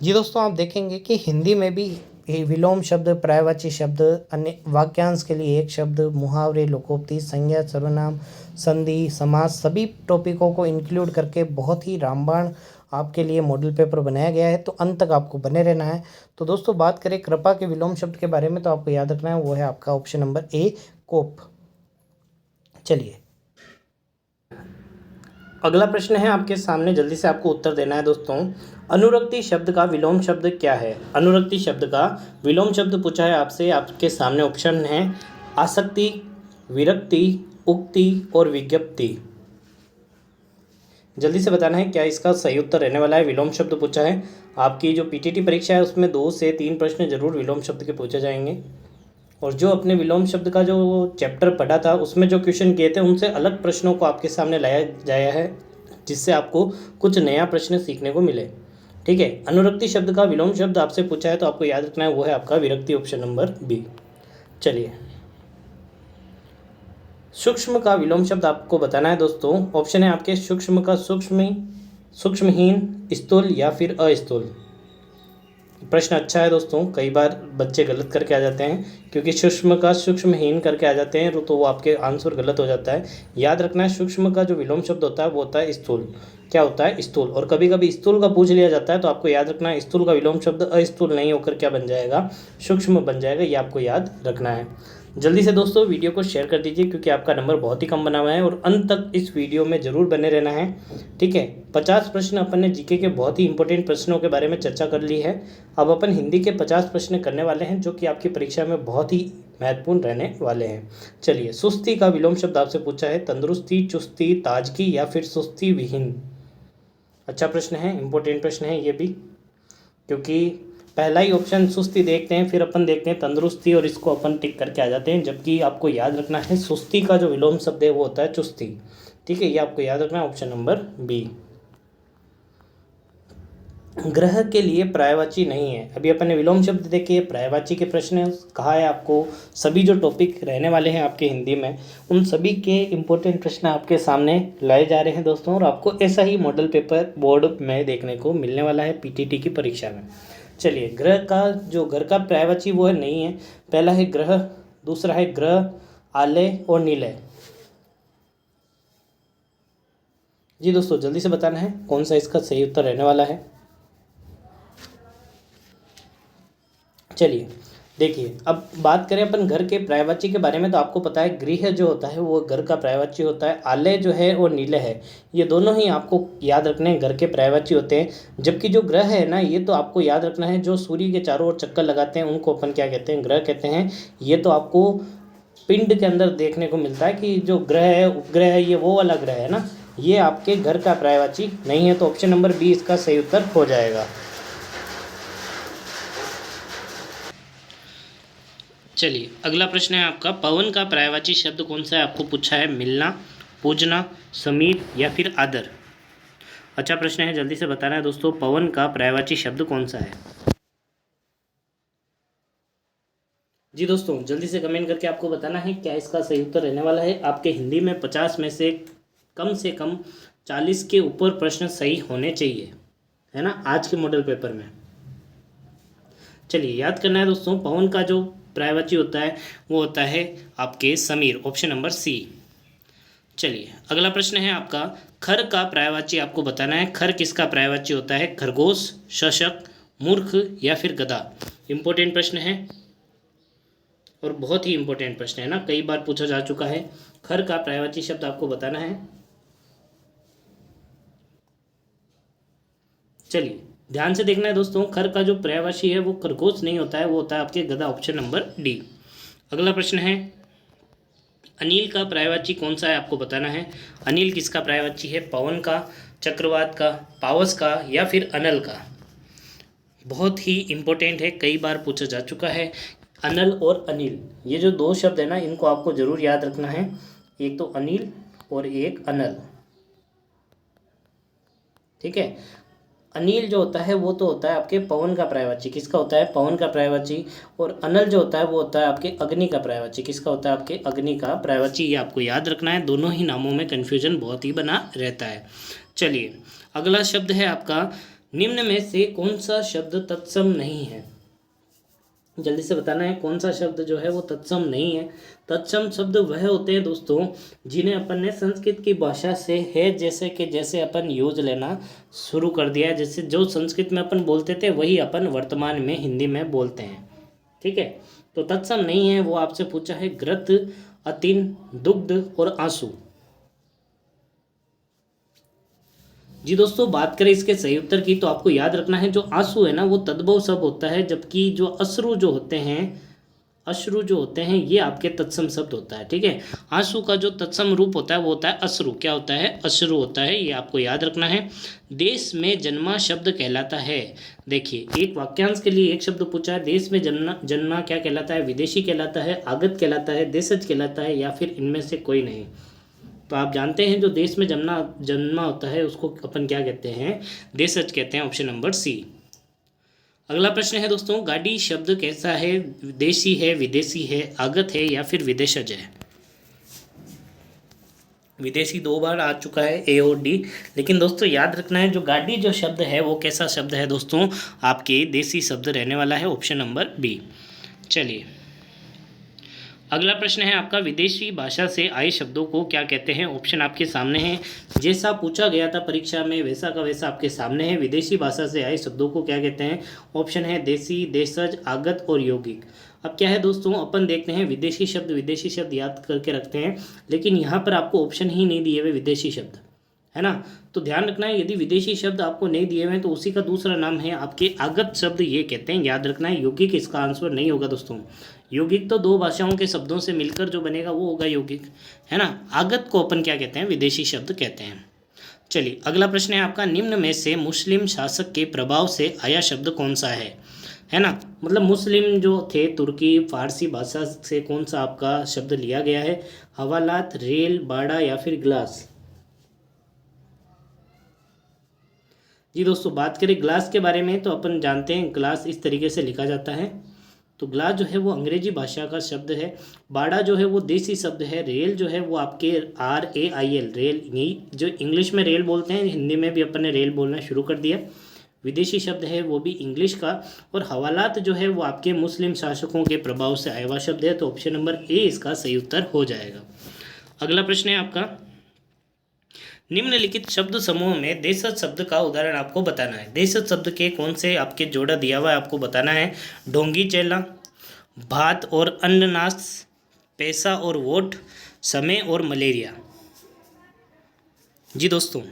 जी दोस्तों, आप देखेंगे कि हिंदी में भी ये विलोम शब्द, पर्यायवाची शब्द, अन्य वाक्यांश के लिए एक शब्द, मुहावरे, लोकोक्ति, संज्ञा, सर्वनाम, संधि, समास, सभी टॉपिकों को इंक्लूड करके बहुत ही रामबाण आपके लिए मॉडल पेपर बनाया गया है। तो अंत तक आपको बने रहना है। तो दोस्तों बात करें कृपा के विलोम शब्द के बारे में, तो आपको याद रखना है वो है आपका ऑप्शन नंबर ए, कोप। चलिए अगला प्रश्न है आपके सामने, जल्दी से आपको उत्तर देना है दोस्तों। अनुरक्ति शब्द का विलोम शब्द क्या है? अनुरक्ति शब्द का विलोम शब्द पूछा है आपसे। आपके सामने ऑप्शन है आसक्ति, विरक्ति, उक्ति और विज्ञप्ति। जल्दी से बताना है क्या इसका सही उत्तर रहने वाला है। विलोम शब्द पूछा है। आपकी जो पीटीटी परीक्षा है उसमें 2 से 3 प्रश्न जरूर विलोम शब्द के पूछे जाएंगे। और जो अपने विलोम शब्द का जो चैप्टर पढ़ा था उसमें जो क्वेश्चन किए थे उनसे अलग प्रश्नों को आपके सामने लाया जाया है, जिससे आपको कुछ नया प्रश्न सीखने को मिले। ठीक है, अनुरक्ति शब्द का विलोम शब्द आपसे पूछा है तो आपको याद रखना है वो है आपका विरक्ति, ऑप्शन नंबर बी। चलिए, सूक्ष्म का विलोम शब्द आपको बताना है दोस्तों। ऑप्शन है आपके सूक्ष्म का सूक्ष्म, सूक्ष्महीन, स्थूल या फिर अस्थूल। प्रश्न अच्छा है दोस्तों, कई बार बच्चे गलत करके आ जाते हैं, क्योंकि सूक्ष्म का सूक्ष्महीन करके आ जाते हैं तो वो आपके आंसर गलत हो जाता है। याद रखना है सूक्ष्म का जो विलोम शब्द होता है वो होता है स्थूल। क्या होता है? स्थूल। और कभी कभी स्थूल का पूछ लिया जाता है तो आपको याद रखना है स्थूल का विलोम शब्द अस्थूल नहीं होकर क्या बन जाएगा? सूक्ष्म बन जाएगा। ये आपको याद रखना है। जल्दी से दोस्तों वीडियो को शेयर कर दीजिए, क्योंकि आपका नंबर बहुत ही कम बना हुआ है, और अंत तक इस वीडियो में ज़रूर बने रहना है। ठीक है, 50 प्रश्न अपन ने जीके के बहुत ही इंपॉर्टेंट प्रश्नों के बारे में चर्चा कर ली है। अब अपन हिंदी के 50 प्रश्न करने वाले हैं, जो कि आपकी परीक्षा में बहुत ही महत्वपूर्ण रहने वाले हैं। चलिए, सुस्ती का विलोम शब्द आपसे पूछा है। तंदुरुस्ती, चुस्ती, ताजगी या फिर सुस्ती विहीन। अच्छा प्रश्न है, इंपॉर्टेंट प्रश्न है ये भी, क्योंकि पहला ही ऑप्शन सुस्ती देखते हैं, फिर अपन देखते हैं तंदुरुस्ती और इसको अपन टिक करके आ जाते हैं। जबकि आपको याद रखना है सुस्ती का जो विलोम शब्द है वो होता है चुस्ती। ठीक है, ये आपको याद रखना है, ऑप्शन नंबर बी। ग्रह के लिए पर्यायवाची नहीं है। अभी अपन ने विलोम शब्द देखे, पर्यायवाची के प्रश्न कहा है आपको। सभी जो टॉपिक रहने वाले हैं आपके हिंदी में, उन सभी के इंपॉर्टेंट प्रश्न आपके सामने लाए जा रहे हैं दोस्तों, और आपको ऐसा ही मॉडल पेपर बोर्ड में देखने को मिलने वाला है पीटीटी की परीक्षा में। चलिए, ग्रह का जो घर का पर्यायवाची वो है नहीं है। पहला है ग्रह, दूसरा है ग्रह, आलय और नीलय। जी दोस्तों, जल्दी से बताना है कौन सा इसका सही उत्तर रहने वाला है। चलिए देखिए, अब बात करें अपन घर के पर्यायवाची के बारे में, तो आपको पता है गृह जो होता है वो घर का पर्यायवाची होता है, आलय जो है और नीलय है, ये दोनों ही आपको याद रखने हैं, घर के पर्यायवाची होते हैं। जबकि जो ग्रह है ना, ये तो आपको याद रखना है जो सूर्य के चारों ओर चक्कर लगाते हैं उनको अपन क्या कहते हैं? ग्रह कहते हैं। ये तो आपको पिंड के अंदर देखने को मिलता है कि जो ग्रह है, उपग्रह है, ये वो वाला ग्रह है ना, ये आपके घर का पर्यायवाची नहीं है। तो ऑप्शन नंबर बी इसका सही उत्तर हो जाएगा। चलिए, अगला प्रश्न है आपका, पवन का पर्यायवाची शब्द कौन सा है? आपको पूछा है मिलना, पूजना, समीर या फिर आदर। अच्छा प्रश्न है, जल्दी से बताना है दोस्तों, पवन का पर्यायवाची शब्द कौन सा है? जी दोस्तों, जल्दी से कमेंट करके आपको बताना है क्या इसका सही उत्तर रहने वाला है। आपके हिंदी में 50 में से कम 40 के ऊपर प्रश्न सही होने चाहिए, है ना, आज के मॉडल पेपर में। चलिए, याद करना है दोस्तों, पवन का जो पर्यायवाची होता है वो होता है आपके समीर, ऑप्शन नंबर सी। चलिए, अगला प्रश्न है आपका, खर का पर्यायवाची आपको बताना है। खर किसका पर्यायवाची होता है? खरगोश, शशक, मूर्ख या फिर गधा। इंपॉर्टेंट प्रश्न है और बहुत ही इंपॉर्टेंट प्रश्न है ना, कई बार पूछा जा चुका है। खर का पर्यायवाची शब्द आपको बताना है। चलिए, ध्यान से देखना है दोस्तों, खर का जो पर्यायवाची है वो खरगोश नहीं होता है, वो होता है आपके गधा, ऑप्शन नंबर डी। अगला प्रश्न है, अनिल का पर्यायवाची कौन सा है? आपको बताना है। अनिल किसका पर्यायवाची है? पवन का, चक्रवात का, पावस का या फिर अनल का। बहुत ही इंपॉर्टेंट है, कई बार पूछा जा चुका है। अनल और अनिल, ये जो दो शब्द है ना, इनको आपको जरूर याद रखना है। एक तो अनिल और एक अनल। ठीक है, अनिल जो होता है वो तो होता है आपके पवन का पर्यायवाची। किसका होता है? पवन का पर्यायवाची। और अनल जो होता है वो होता है आपके अग्नि का पर्यायवाची। किसका होता है? आपके अग्नि का पर्यायवाची। ये आपको याद रखना है, दोनों ही नामों में कन्फ्यूजन बहुत ही बना रहता है। चलिए, अगला शब्द है आपका, निम्न में से कौन सा शब्द तत्सम नहीं है? जल्दी से बताना है कौन सा शब्द जो है वो तत्सम नहीं है। तत्सम शब्द वह होते हैं दोस्तों जिन्हें अपन ने संस्कृत की भाषा से है जैसे अपन यूज लेना शुरू कर दिया है। जैसे जो संस्कृत में अपन बोलते थे वही अपन वर्तमान में हिंदी में बोलते हैं। ठीक है, तो तत्सम नहीं है वो आपसे पूछा है घृत, अतिन, दुग्ध और आंसू। जी दोस्तों, बात करें इसके सही उत्तर की तो आपको याद रखना है जो आंसू है ना वो तद्भव शब्द होता है, जबकि जो अश्रु जो होते हैं ये आपके तत्सम शब्द होता है। ठीक है, आंसू का जो तत्सम रूप होता है वो होता है अश्रु। क्या होता है? अश्रु होता है, ये आपको याद रखना है। देश में जन्मा शब्द कहलाता है। देखिए, एक वाक्यांश के लिए एक शब्द पूछा है, देश में जन्मा जन्मा क्या कहलाता है? विदेशी कहलाता है, आगत कहलाता है, देशज कहलाता है, या फिर इनमें से कोई नहीं। तो आप जानते हैं जो देश में जन्मा जन्मा होता है उसको अपन क्या कहते हैं? देशज कहते हैं। Option number C. अगला प्रश्न है दोस्तों, गाड़ी शब्द कैसा है? देशी है, विदेशी है, आगत है, या फिर विदेशज है? विदेशी 2 बार आ चुका है, ए और डी। लेकिन दोस्तों याद रखना है जो गाड़ी जो शब्द है वो कैसा शब्द है दोस्तों? आपके देसी शब्द रहने वाला है। Option number B. चलिए, अगला प्रश्न है आपका, विदेशी भाषा से आए शब्दों को क्या कहते हैं? ऑप्शन आपके सामने है, जैसा पूछा गया था परीक्षा में वैसा का वैसा आपके सामने है। विदेशी भाषा से आए शब्दों को क्या कहते हैं? ऑप्शन है देसी, देशज, आगत और यौगिक। अब क्या है दोस्तों, अपन देखते हैं विदेशी शब्द याद करके रखते हैं, लेकिन यहाँ पर आपको ऑप्शन ही नहीं दिए हुए विदेशी शब्द, है ना। तो ध्यान रखना है, यदि विदेशी शब्द आपको नहीं दिए हुए हैं तो उसी का दूसरा नाम है आपके आगत शब्द, ये कहते हैं। याद रखना है, यौगिक इसका आंसर नहीं होगा दोस्तों। यौगिक तो 2 भाषाओं के शब्दों से मिलकर जो बनेगा वो होगा यौगिक, है ना। आगत को अपन क्या कहते हैं? विदेशी शब्द कहते हैं। चलिए, अगला प्रश्न है आपका, निम्न में से मुस्लिम शासक के प्रभाव से आया शब्द कौन सा है ना। मतलब मुस्लिम जो थे, तुर्की फारसी भाषा से कौन सा आपका शब्द लिया गया है? हवालात, रेल, बाड़ा, या फिर ग्लास। जी दोस्तों, बात करें ग्लास के बारे में तो अपन जानते हैं ग्लास इस तरीके से लिखा जाता है। तो ग्लास जो है वो अंग्रेजी भाषा का शब्द है। बाड़ा जो है वो देसी शब्द है। रेल जो है वो आपके RAIL, रेल, यही जो इंग्लिश में रेल बोलते हैं, हिंदी में भी अपन ने रेल बोलना शुरू कर दिया। विदेशी शब्द है वो भी इंग्लिश का। और हवालात जो है वो आपके मुस्लिम शासकों के प्रभाव से आया हुआ शब्द है। तो ऑप्शन नंबर ए इसका सही उत्तर हो जाएगा। अगला प्रश्न है आपका, निम्नलिखित शब्द समूह में देशज शब्द का उदाहरण आपको बताना है। देशज शब्द के कौन से आपके जोड़ा दिया हुआ है आपको बताना है। ढोंगी चेला, भात और अन्ननास, पैसा और वोट, समय और मलेरिया। जी दोस्तों,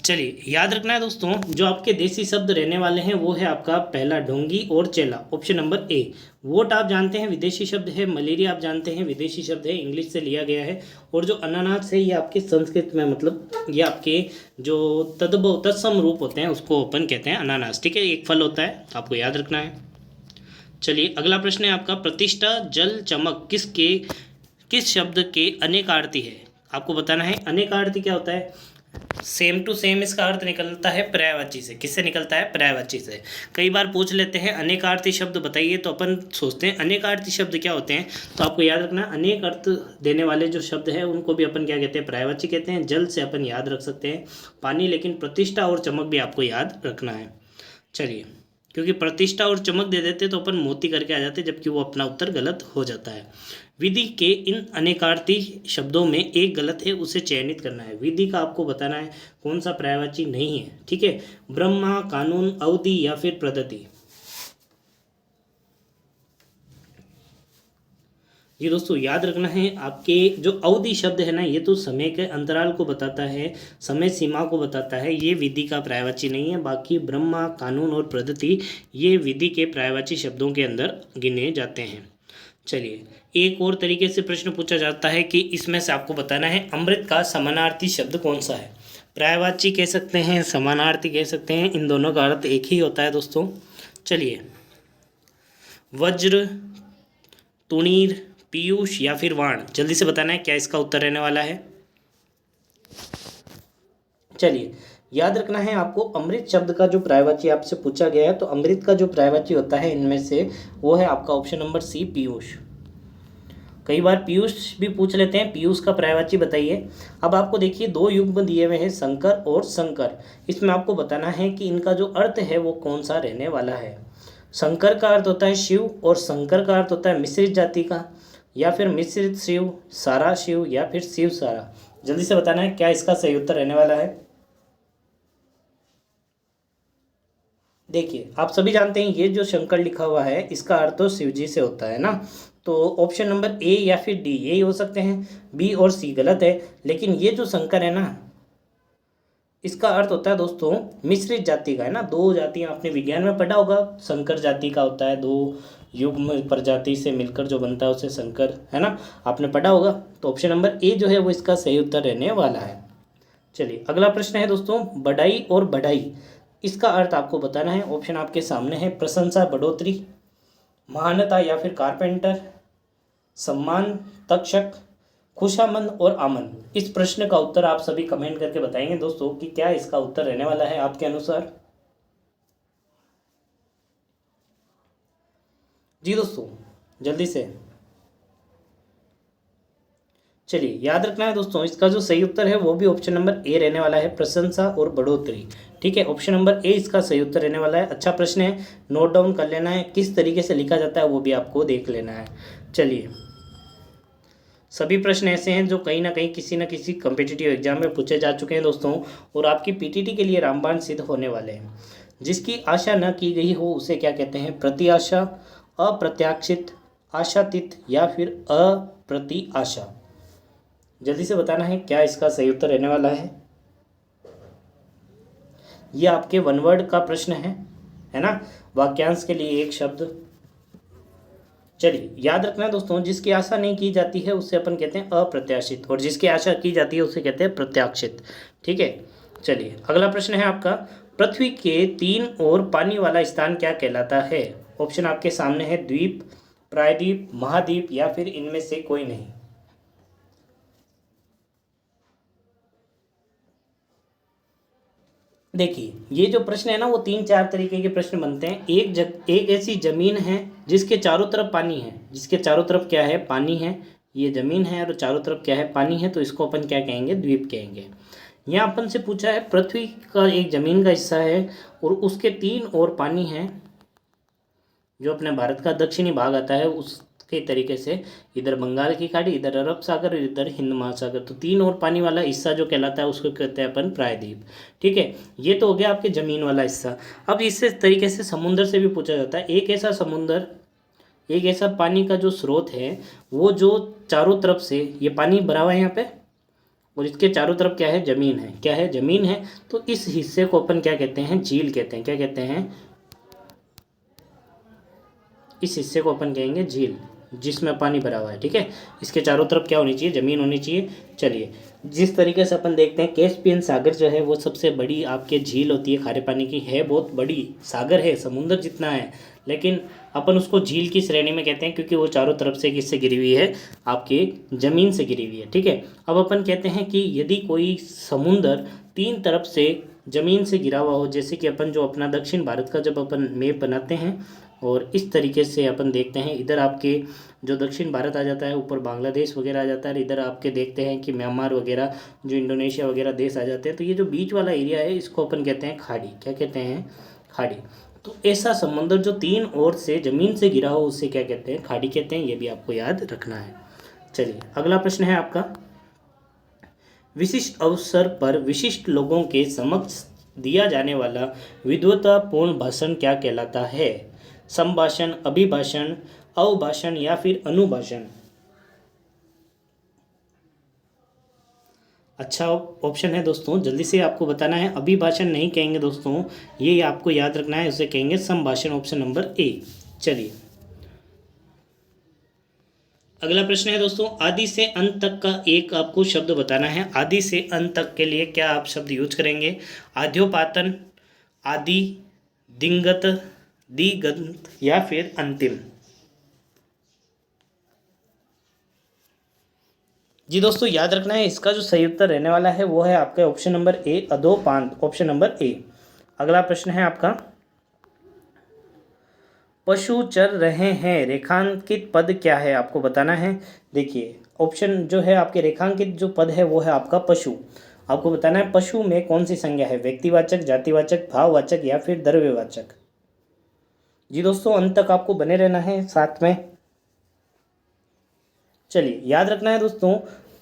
चलिए याद रखना है दोस्तों, जो आपके देसी शब्द रहने वाले हैं वो है आपका पहला ढोंगी और चेला, ऑप्शन नंबर ए। वोट आप जानते हैं विदेशी शब्द है। मलेरिया आप जानते हैं विदेशी शब्द है, इंग्लिश से लिया गया है। और जो अनानास है ये आपके संस्कृत में, मतलब ये आपके जो तत्सम रूप होते हैं उसको अपन कहते हैं अनानास। ठीक है, एक फल होता है, आपको याद रखना है। चलिए, अगला प्रश्न है आपका, प्रतिष्ठा, जल, चमक किस शब्द के अनेकार्थी है? आपको बताना है अनेकार्थी क्या होता है। सेम टू सेम इसका अर्थ निकलता है पर्यायवाची से। किससे निकलता है? पर्यायवाची से। कई बार पूछ लेते हैं अनेकार्थी शब्द बताइए, तो अपन सोचते हैं अनेकार्थी शब्द क्या होते हैं। तो आपको याद रखना, अनेक अर्थ देने वाले जो शब्द हैं उनको भी अपन क्या कहते हैं? पर्यायवाची कहते हैं। जल से अपन याद रख सकते हैं पानी, लेकिन प्रतिष्ठा और चमक भी आपको याद रखना है। चलिए, क्योंकि प्रतिष्ठा और चमक दे देते तो अपन मोती करके आ जाते, जबकि वो अपना उत्तर गलत हो जाता है। विधि के इन अनेकार्थी शब्दों में एक गलत है, उसे चयनित करना है। विधि का आपको बताना है कौन सा पर्यायवाची नहीं है। ठीक है, ब्रह्मा, कानून, अवधि, या फिर पद्धति। ये दोस्तों याद रखना है, आपके जो अवधि शब्द है ना ये तो समय के अंतराल को बताता है, समय सीमा को बताता है, ये विधि का पर्यायवाची नहीं है। बाकी ब्रह्मा, कानून और पद्धति ये विधि के पर्यायवाची शब्दों के अंदर गिने जाते हैं। चलिए, एक और तरीके से प्रश्न पूछा जाता है कि इसमें से आपको बताना है अमृत का समानार्थी शब्द कौन सा है। पर्यायवाची कह सकते हैं, समानार्थी कह सकते हैं, इन दोनों का अर्थ एक ही होता है दोस्तों। चलिए, वज्र, तुणीर, पीयूष, या फिर वाण, जल्दी से बताना है क्या इसका उत्तर रहने वाला है। चलिए, याद रखना है आपको अमृत शब्द का जो पर्यायवाची आपसे पूछा गया है, तो अमृत का जो पर्यायवाची होता है इनमें से वो है आपका ऑप्शन नंबर सी, पीयूष। कई बार पीयूष भी पूछ लेते हैं, पीयूष का पर्यायवाची बताइए। अब आपको देखिए 2 युग्म दिए हुए हैं, शंकर और शंकर। इसमें आपको बताना है कि इनका जो अर्थ है वो कौन सा रहने वाला है। शंकर का अर्थ होता है शिव, और शंकर का अर्थ होता है मिश्रित जाति का, या फिर मिश्रित शिव, सारा शिव, या फिर शिव सारा। जल्दी से बताना है क्या इसका सही उत्तर रहने वाला है। देखिए, आप सभी जानते हैं ये जो शंकर लिखा हुआ है इसका अर्थ तो शिव जी से होता है ना। तो ऑप्शन नंबर ए या फिर डी यही हो सकते हैं। बी और सी गलत है। लेकिन ये जो संकर है ना, इसका अर्थ होता है दोस्तों मिश्रित जाति का, है ना। दो जातियां आपने विज्ञान में पढ़ा होगा, संकर जाति का होता है, दो युग्म प्रजाति से मिलकर जो बनता है उसे संकर, है ना, आपने पढ़ा होगा। तो ऑप्शन नंबर ए जो है वो इसका सही उत्तर रहने वाला है। चलिए अगला प्रश्न है दोस्तों, बढ़ाई और बढ़ाई, इसका अर्थ आपको बताना है। ऑप्शन आपके सामने है, प्रशंसा, बढ़ोतरी, महानता या फिर कारपेंटर, सम्मान, तक्षक, खुशामंद और आमंद। इस प्रश्न का उत्तर आप सभी कमेंट करके बताएंगे दोस्तों कि क्या इसका उत्तर रहने वाला है आपके अनुसार। जी दोस्तों जल्दी से, चलिए याद रखना है दोस्तों, इसका जो सही उत्तर है वो भी ऑप्शन नंबर ए रहने वाला है, प्रशंसा और बढ़ोतरी। ठीक है, ऑप्शन नंबर ए इसका सही उत्तर रहने वाला है। अच्छा प्रश्न है, नोट डाउन कर लेना है, किस तरीके से लिखा जाता है वो भी आपको देख लेना है। चलिए, सभी प्रश्न ऐसे हैं जो कहीं ना कहीं किसी न किसी कम्पिटिटिव एग्जाम में पूछे जा चुके हैं दोस्तों, और आपकी पीटीटी के लिए रामबाण सिद्ध होने वाले हैं। जिसकी आशा न की गई हो उसे क्या कहते हैं, प्रत्याशा, अप्रत्याशित, आशातीत या फिर अप्रति आशा। जल्दी से बताना है क्या इसका सही उत्तर रहने वाला है। ये आपके वन वर्ड का प्रश्न है ना, वाक्यांश के लिए एक शब्द। चलिए याद रखना है दोस्तों, जिसकी आशा नहीं की जाती है उसे अपन कहते हैं अप्रत्याशित, और जिसकी आशा की जाती है उसे कहते हैं प्रत्याशित। ठीक है, चलिए अगला प्रश्न है आपका, पृथ्वी के तीन ओर पानी वाला स्थान क्या कहलाता है। ऑप्शन आपके सामने है, द्वीप, प्रायद्वीप, महाद्वीप या फिर इनमें से कोई नहीं। देखिए ये जो प्रश्न है ना वो तीन चार तरीके के प्रश्न बनते हैं। एक ऐसी जमीन है जिसके चारों तरफ पानी है, जिसके चारों तरफ क्या है, पानी है। ये जमीन है और चारों तरफ क्या है, पानी है, तो इसको अपन क्या कहेंगे, द्वीप कहेंगे। यहाँ अपन से पूछा है पृथ्वी का एक जमीन का हिस्सा है और उसके तीन ओर पानी है, जो अपने भारत का दक्षिणी भाग आता है उसके तरीके से, इधर बंगाल की खाड़ी, इधर अरब सागर, इधर हिंद महासागर। तो तीन और पानी वाला हिस्सा जो कहलाता है उसको कहते हैं अपन प्रायद्वीप। ठीक है, ये तो हो गया आपके ज़मीन वाला हिस्सा। अब इस तरीके से समुद्र से भी पूछा जाता है, एक ऐसा समुद्र, एक ऐसा पानी का जो स्रोत है वो जो चारों तरफ से ये पानी भरा हुआ है यहाँ पे, और इसके चारों तरफ क्या है, ज़मीन है। क्या है, ज़मीन है। तो इस हिस्से को अपन क्या कहते हैं, झील कहते हैं। क्या कहते हैं, इस हिस्से को अपन कहेंगे झील, जिसमें पानी भरा हुआ है। ठीक है, इसके चारों तरफ क्या होनी चाहिए, ज़मीन होनी चाहिए। चलिए, जिस तरीके से अपन देखते हैं कैस्पियन सागर जो है वो सबसे बड़ी आपके झील होती है, खारे पानी की है, बहुत बड़ी सागर है, समुद्र जितना है, लेकिन अपन उसको झील की श्रेणी में कहते हैं क्योंकि वो चारों तरफ से किससे घिरी हुई है, आपके ज़मीन से घिरी हुई है। ठीक है, अब अपन कहते हैं कि यदि कोई समुद्र तीन तरफ से ज़मीन से घिरा हुआ हो, जैसे कि अपन जो अपना दक्षिण भारत का जब अपन मैप बनाते हैं और इस तरीके से अपन देखते हैं, इधर आपके जो दक्षिण भारत आ जाता है, ऊपर बांग्लादेश वगैरह आ जाता है, इधर आपके देखते हैं कि म्यांमार वगैरह, जो इंडोनेशिया वगैरह देश आ जाते हैं। तो ये जो बीच वाला एरिया है इसको अपन कहते हैं खाड़ी। क्या कहते हैं, खाड़ी। तो ऐसा समुद्र जो तीन ओर से ज़मीन से घिरा हो उसे क्या कहते हैं, खाड़ी कहते हैं। ये भी आपको याद रखना है। चलिए अगला प्रश्न है आपका, विशिष्ट अवसर पर विशिष्ट लोगों के समक्ष दिया जाने वाला विद्वतापूर्ण भाषण क्या कहलाता है। संभाषण, अभिभाषण, अवभाषण या फिर अनुभाषण। अच्छा ऑप्शन है दोस्तों, जल्दी से आपको बताना है। अभिभाषण नहीं कहेंगे दोस्तों, ये आपको याद रखना है, उसे कहेंगे संभाषण, ऑप्शन नंबर ए। चलिए अगला प्रश्न है दोस्तों, आदि से अंत तक का एक आपको शब्द बताना है। आदि से अंत तक के लिए क्या आप शब्द यूज करेंगे, आद्योपातन, आदि, दिंगत, दिगंत या फिर अंतिम। जी दोस्तों याद रखना है, इसका जो सही उत्तर रहने वाला है वो है आपका ऑप्शन नंबर ए, अधोपांत, ऑप्शन नंबर ए। अगला प्रश्न है आपका, पशु चर रहे हैं, रेखांकित पद क्या है, आपको बताना है। देखिए ऑप्शन जो है आपके रेखांकित जो पद है वो है आपका पशु। आपको बताना है पशु में कौन सी संज्ञा है, व्यक्तिवाचक, जातिवाचक, भाववाचक या फिर द्रव्यवाचक। जी दोस्तों अंत तक आपको बने रहना है साथ में। चलिए याद रखना है दोस्तों,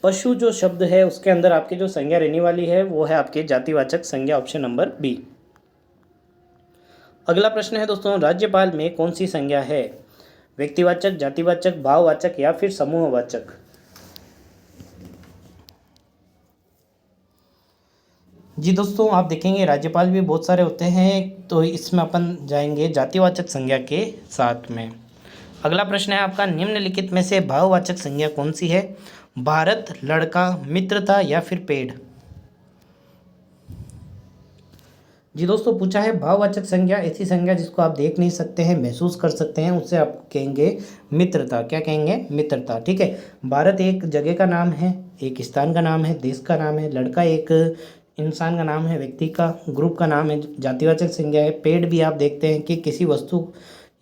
पशु जो शब्द है उसके अंदर आपकी जो संज्ञा रहने वाली है वो है आपके जातिवाचक संज्ञा, ऑप्शन नंबर बी। अगला प्रश्न है दोस्तों, राज्यपाल में कौन सी संज्ञा है, व्यक्तिवाचक, जातिवाचक, भाववाचक या फिर समूहवाचक। जी दोस्तों, आप देखेंगे राज्यपाल भी बहुत सारे होते हैं, तो इसमें अपन जाएंगे जातिवाचक संज्ञा के साथ में। अगला प्रश्न है आपका, निम्नलिखित में से भाववाचक संज्ञा कौन सी है? भारत, लड़का, मित्रता या फिर पेड़। जी दोस्तों, पूछा है भाववाचक संज्ञा ऐसी संज्ञा जिसको आप देख नहीं सकते हैं, महसूस कर सकते हैं, उससे आप कहेंगे मित्रता। क्या कहेंगे? मित्रता। ठीक है। भारत एक जगह का नाम है, एक स्थान का नाम है, देश का नाम है। लड़का एक इंसान का नाम है, व्यक्ति का, ग्रुप का नाम है, जातिवाचक संज्ञा है। पेड़ भी आप देखते हैं कि किसी वस्तु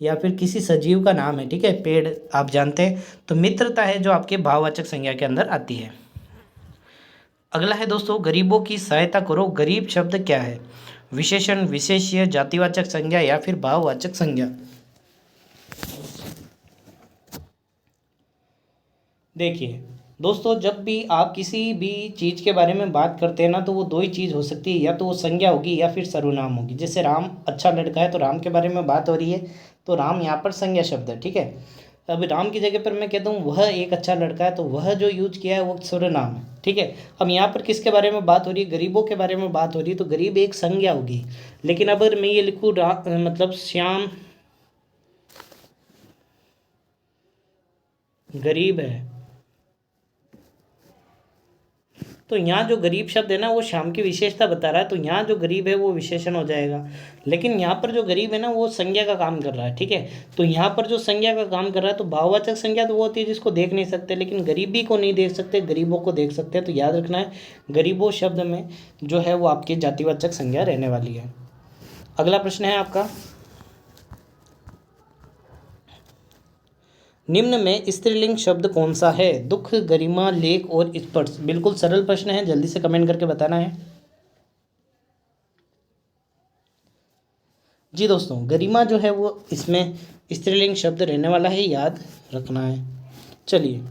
या फिर किसी सजीव का नाम है। ठीक है, पेड़ आप जानते हैं। तो मित्रता है जो आपके भाववाचक संज्ञा के अंदर आती है। अगला है दोस्तों, गरीबों की सहायता करो। गरीब शब्द क्या है? विशेषण, विशेष्य, जातिवाचक संज्ञा या फिर भाववाचक संज्ञा। देखिए दोस्तों, जब भी आप किसी भी चीज़ के बारे में बात करते हैं ना, तो वो दो ही चीज़ हो सकती है, या तो वो संज्ञा होगी या फिर सर्वनाम होगी। जैसे राम अच्छा लड़का है, तो राम के बारे में बात हो रही है, तो राम यहाँ पर संज्ञा शब्द है। ठीक है। अब राम की जगह पर मैं कहता हूँ वह एक अच्छा लड़का है, तो वह जो यूज किया है वो सर्वनाम है। ठीक है। अब यहाँ पर किसके बारे में बात हो रही है? गरीबों के बारे में बात हो रही है, तो गरीब एक संज्ञा होगी। लेकिन अगर मैं ये लिखूँ मतलब श्याम गरीब है, तो यहाँ जो गरीब शब्द है ना, वो श्याम की विशेषता बता रहा है, तो यहाँ जो गरीब है वो विशेषण हो जाएगा। लेकिन यहाँ पर जो गरीब है ना, वो संज्ञा का काम कर रहा है। ठीक है। तो यहाँ पर जो संज्ञा का काम कर रहा है, तो भाववाचक संज्ञा तो वो होती है जिसको देख नहीं सकते, लेकिन गरीबी को नहीं देख सकते, गरीबों को देख सकते हैं। तो याद रखना है, गरीबों शब्द में जो है वो आपकी जातिवाचक संज्ञा रहने वाली है। अगला प्रश्न है आपका, निम्न में स्त्रीलिंग शब्द कौन सा है? दुख, गरिमा, लेख और स्पर्श। बिल्कुल सरल प्रश्न है, जल्दी से कमेंट करके बताना है। जी दोस्तों, गरिमा जो है वो इसमें स्त्रीलिंग शब्द रहने वाला है, याद रखना है। चलिए,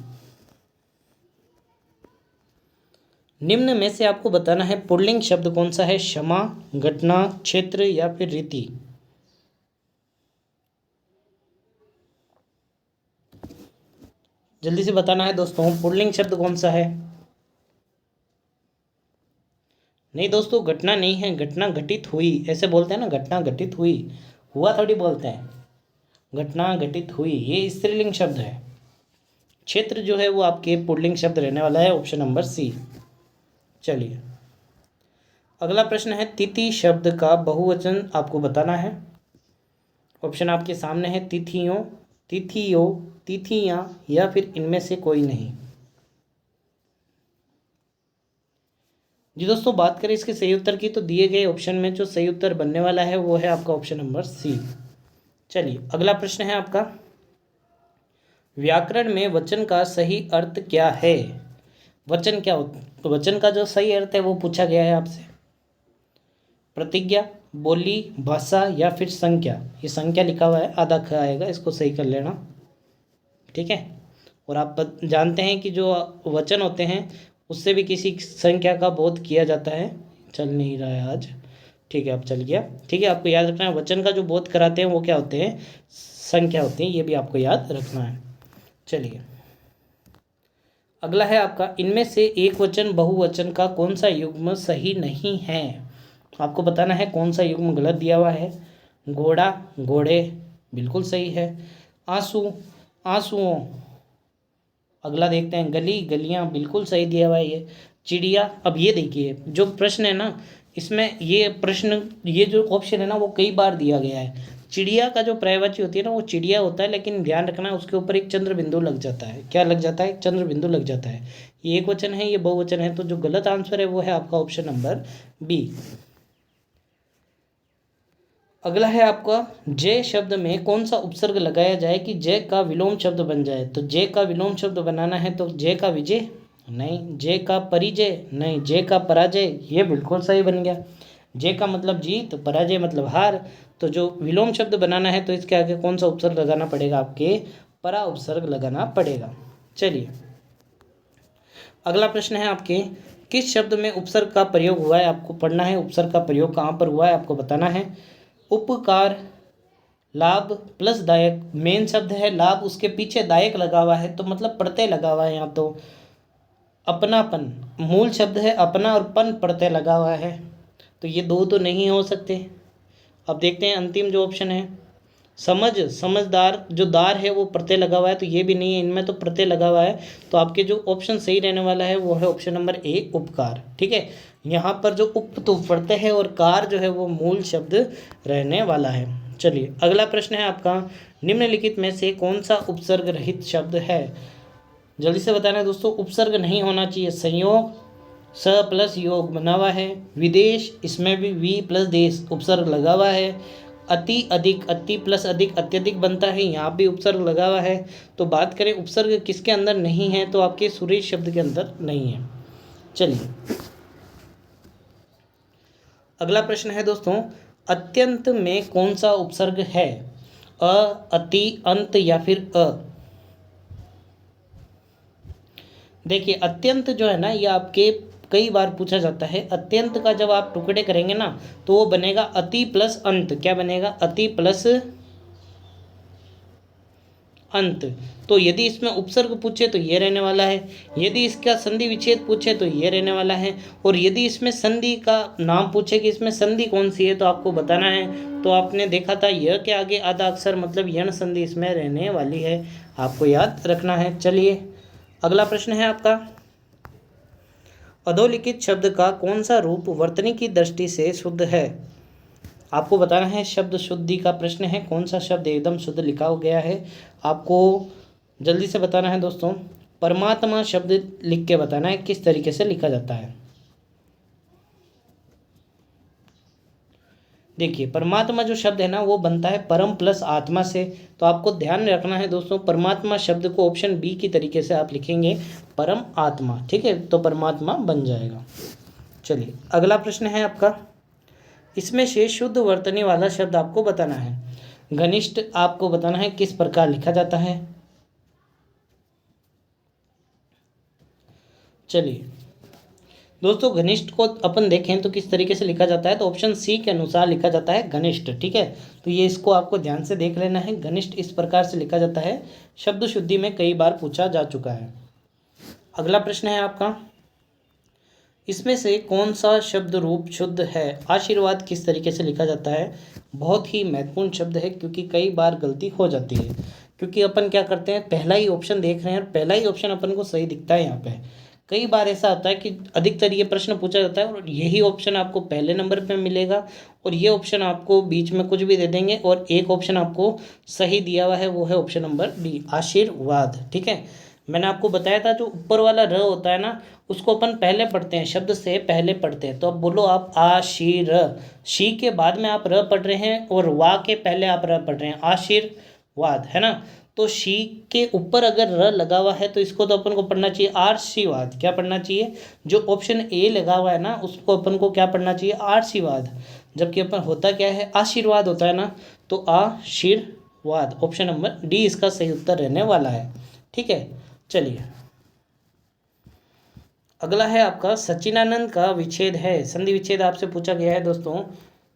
निम्न में से आपको बताना है पुल्लिंग शब्द कौन सा है? क्षमा, घटना, क्षेत्र या फिर रीति। जल्दी से बताना है दोस्तों, पुल्लिंग शब्द कौन सा है? नहीं दोस्तों, घटना नहीं है, घटना घटित हुई ऐसे बोलते हैं ना, घटना घटित हुई, हुआ थोड़ी बोलते हैं, घटना घटित हुई, ये स्त्रीलिंग शब्द है। क्षेत्र जो है वो आपके पुल्लिंग शब्द रहने वाला है, ऑप्शन नंबर सी। चलिए, अगला प्रश्न है, तिथि शब्द का बहुवचन आपको बताना है। ऑप्शन आपके सामने है, तिथियों, तिथियों, तिथियां या फिर इनमें से कोई नहीं। जी दोस्तों, बात करें इसके सही उत्तर की, तो दिए गए ऑप्शन में जो सही उत्तर बनने वाला है वो है आपका ऑप्शन नंबर सी। चलिए, अगला प्रश्न है आपका, व्याकरण में वचन का सही अर्थ क्या है? वचन क्या होता है? तो वचन का जो सही अर्थ है वो पूछा गया है आपसे। प्रतिज्ञा, बोली, भाषा या फिर संख्या। ये संख्या लिखा हुआ है, आधा ख आएगा, इसको सही कर लेना। ठीक है। और आप जानते हैं कि जो वचन होते हैं उससे भी किसी संख्या का बोध किया जाता है। चल नहीं रहा है आज। ठीक है, अब चल गया। ठीक है, आपको याद रखना है, वचन का जो बोध कराते हैं वो क्या होते हैं? संख्या होती है, ये भी आपको याद रखना है। चलिए, अगला है आपका, इनमें से एक वचन बहुवचन का कौन सा युग्म सही नहीं है? आपको बताना है कौन सा युग्म गलत दिया हुआ है। घोड़ा, घोड़े, बिल्कुल सही है। आंसू, आंसुओं। अगला देखते हैं, गली, गलियां, बिल्कुल सही दिया हुआ है ये। चिड़िया, अब ये देखिए जो प्रश्न है ना, इसमें ये प्रश्न, ये जो ऑप्शन है ना वो कई बार दिया गया है। चिड़िया का जो पर्यायवाची होती है ना वो चिड़िया होता है, लेकिन ध्यान रखना उसके ऊपर एक चंद्र बिंदु लग जाता है। क्या लग जाता है? चंद्र बिंदु लग जाता है। ये एक वचन है, ये बहुवचन है, तो जो गलत आंसर है वो है आपका ऑप्शन नंबर बी। अगला है आपका, जय शब्द में कौन सा उपसर्ग लगाया जाए कि जय का विलोम शब्द बन जाए? तो जय का विलोम शब्द बनाना है, तो जय का विजय नहीं, जय का परिजय नहीं, जय का पराजय, ये बिल्कुल सही बन गया। जय का मतलब जीत, पराजय मतलब हार। तो जो विलोम शब्द बनाना है तो इसके आगे कौन सा उपसर्ग लगाना पड़ेगा? आपके परा उपसर्ग लगाना पड़ेगा। चलिए, अगला प्रश्न है आपके, किस शब्द में उपसर्ग का प्रयोग हुआ है? आपको पढ़ना है उपसर्ग का प्रयोग कहाँ पर हुआ है, आपको बताना है। उपकार, लाभ प्लस दायक, मेन शब्द है लाभ, उसके पीछे दायक लगा हुआ है तो मतलब प्रत्यय लगा हुआ है यहाँ। तो अपनापन, मूल शब्द है अपना और पन प्रत्यय लगा हुआ है, तो ये दो तो नहीं हो सकते। अब देखते हैं अंतिम जो ऑप्शन है, समझ, समझदार, जो दार है वो प्रत्यय लगा हुआ है तो ये भी नहीं है, इनमें तो प्रत्यय लगा हुआ है। तो आपके जो ऑप्शन सही रहने वाला है वो है ऑप्शन नंबर ए, उपकार। ठीक है, यहाँ पर जो उप तो प्रत्यय है और कार जो है वो मूल शब्द रहने वाला है। चलिए अगला प्रश्न है आपका, निम्नलिखित में से कौन सा उपसर्ग रहित शब्द है? जल्दी से बताना है दोस्तों, उपसर्ग नहीं होना चाहिए। संयोग, स प्लस योग बना हुआ है। विदेश, इसमें भी वी प्लस देश उपसर्ग लगा हुआ है। अति अधिक, अति प्लस अधिक अत्यधिक बनता है, यहाँ भी उपसर्ग लगा हुआ है। तो बात करें उपसर्ग किसके अंदर नहीं है, तो आपके सुरेश शब्द के अंदर नहीं है। चलिए अगला प्रश्न है दोस्तों, अत्यंत में कौन सा उपसर्ग है? अ, अति, अंत या फिर अ? देखिए अत्यंत जो है ना, ये आपके कई बार पूछा जाता है। अत्यंत का जब आप टुकड़े करेंगे ना तो वो बनेगा अति प्लस अंत। क्या बनेगा? अति प्लस अंत। तो यदि इसमें उपसर्ग पूछे तो ये रहने वाला है, यदि इसका संधि विच्छेद पूछे तो ये रहने वाला है, और यदि इसमें संधि का नाम पूछे कि इसमें संधि कौन सी है तो आपको बताना है। तो आपने देखा था य के आगे आधा अक्षर मतलब यण संधि इसमें रहने वाली है, आपको याद रखना है। चलिए अगला प्रश्न है आपका, अधोलिखित शब्द का कौन सा रूप वर्तनी की दृष्टि से शुद्ध है? आपको बताना है, शब्द शुद्धि का प्रश्न है, कौन सा शब्द एकदम शुद्ध लिखा गया है आपको जल्दी से बताना है दोस्तों। परमात्मा शब्द लिख के बताना है किस तरीके से लिखा जाता है। देखिए परमात्मा जो शब्द है ना वो बनता है परम प्लस आत्मा से, तो आपको ध्यान रखना है दोस्तों, परमात्मा शब्द को ऑप्शन बी की तरीके से आप लिखेंगे परम आत्मा। ठीक है, तो परमात्मा बन जाएगा। चलिए अगला प्रश्न है आपका, इसमें से शुद्ध वर्तनी वाला शब्द आपको बताना है। घनिष्ठ आपको बताना है किस प्रकार लिखा जाता है। चलिए दोस्तों, घनिष्ठ को अपन देखें तो किस तरीके से लिखा जाता है, तो ऑप्शन सी के अनुसार लिखा जाता है घनिष्ठ। ठीक है, तो ये इसको आपको ध्यान से देख लेना है, घनिष्ठ इस प्रकार से लिखा जाता है। शब्द शुद्धि में कई बार पूछा जा चुका है। अगला प्रश्न है आपका, इसमें से कौन सा शब्द रूप शुद्ध है? आशीर्वाद किस तरीके से लिखा जाता है? बहुत ही महत्वपूर्ण शब्द है क्योंकि कई बार गलती हो जाती है, क्योंकि अपन क्या करते हैं पहला ही ऑप्शन देख रहे हैं और पहला ही ऑप्शन अपन को सही दिखता है। यहाँ पे कई बार ऐसा होता है कि अधिकतर ये प्रश्न पूछा जाता है और यही ऑप्शन आपको पहले नंबर पे मिलेगा और ये ऑप्शन आपको बीच में कुछ भी दे देंगे और एक ऑप्शन आपको सही दिया हुआ है, वो है ऑप्शन नंबर डी, आशीर्वाद। ठीक है, मैंने आपको बताया था जो ऊपर वाला र होता है ना उसको अपन पहले पढ़ते हैं, शब्द से पहले पढ़ते हैं। तो अब बोलो आप आशीर, शी के बाद में आप र पढ़ रहे हैं और वा के पहले आप र पढ़ रहे हैं, आशीर्वाद है ना। तो शी के ऊपर अगर र लगा हुआ है तो इसको तो अपन को पढ़ना चाहिए आशीर्वाद। क्या पढ़ना चाहिए? जो ऑप्शन ए लगा हुआ है ना उसको अपन को क्या पढ़ना चाहिए? आशीर्वाद। जबकि अपन होता क्या है? आशीर्वाद होता है ना, तो आशीर्वाद ऑप्शन नंबर डी इसका सही उत्तर रहने वाला है। ठीक है, चलिए अगला है आपका, सच्चिदानंद का विच्छेद है। संधि विच्छेद आपसे पूछा गया है दोस्तों,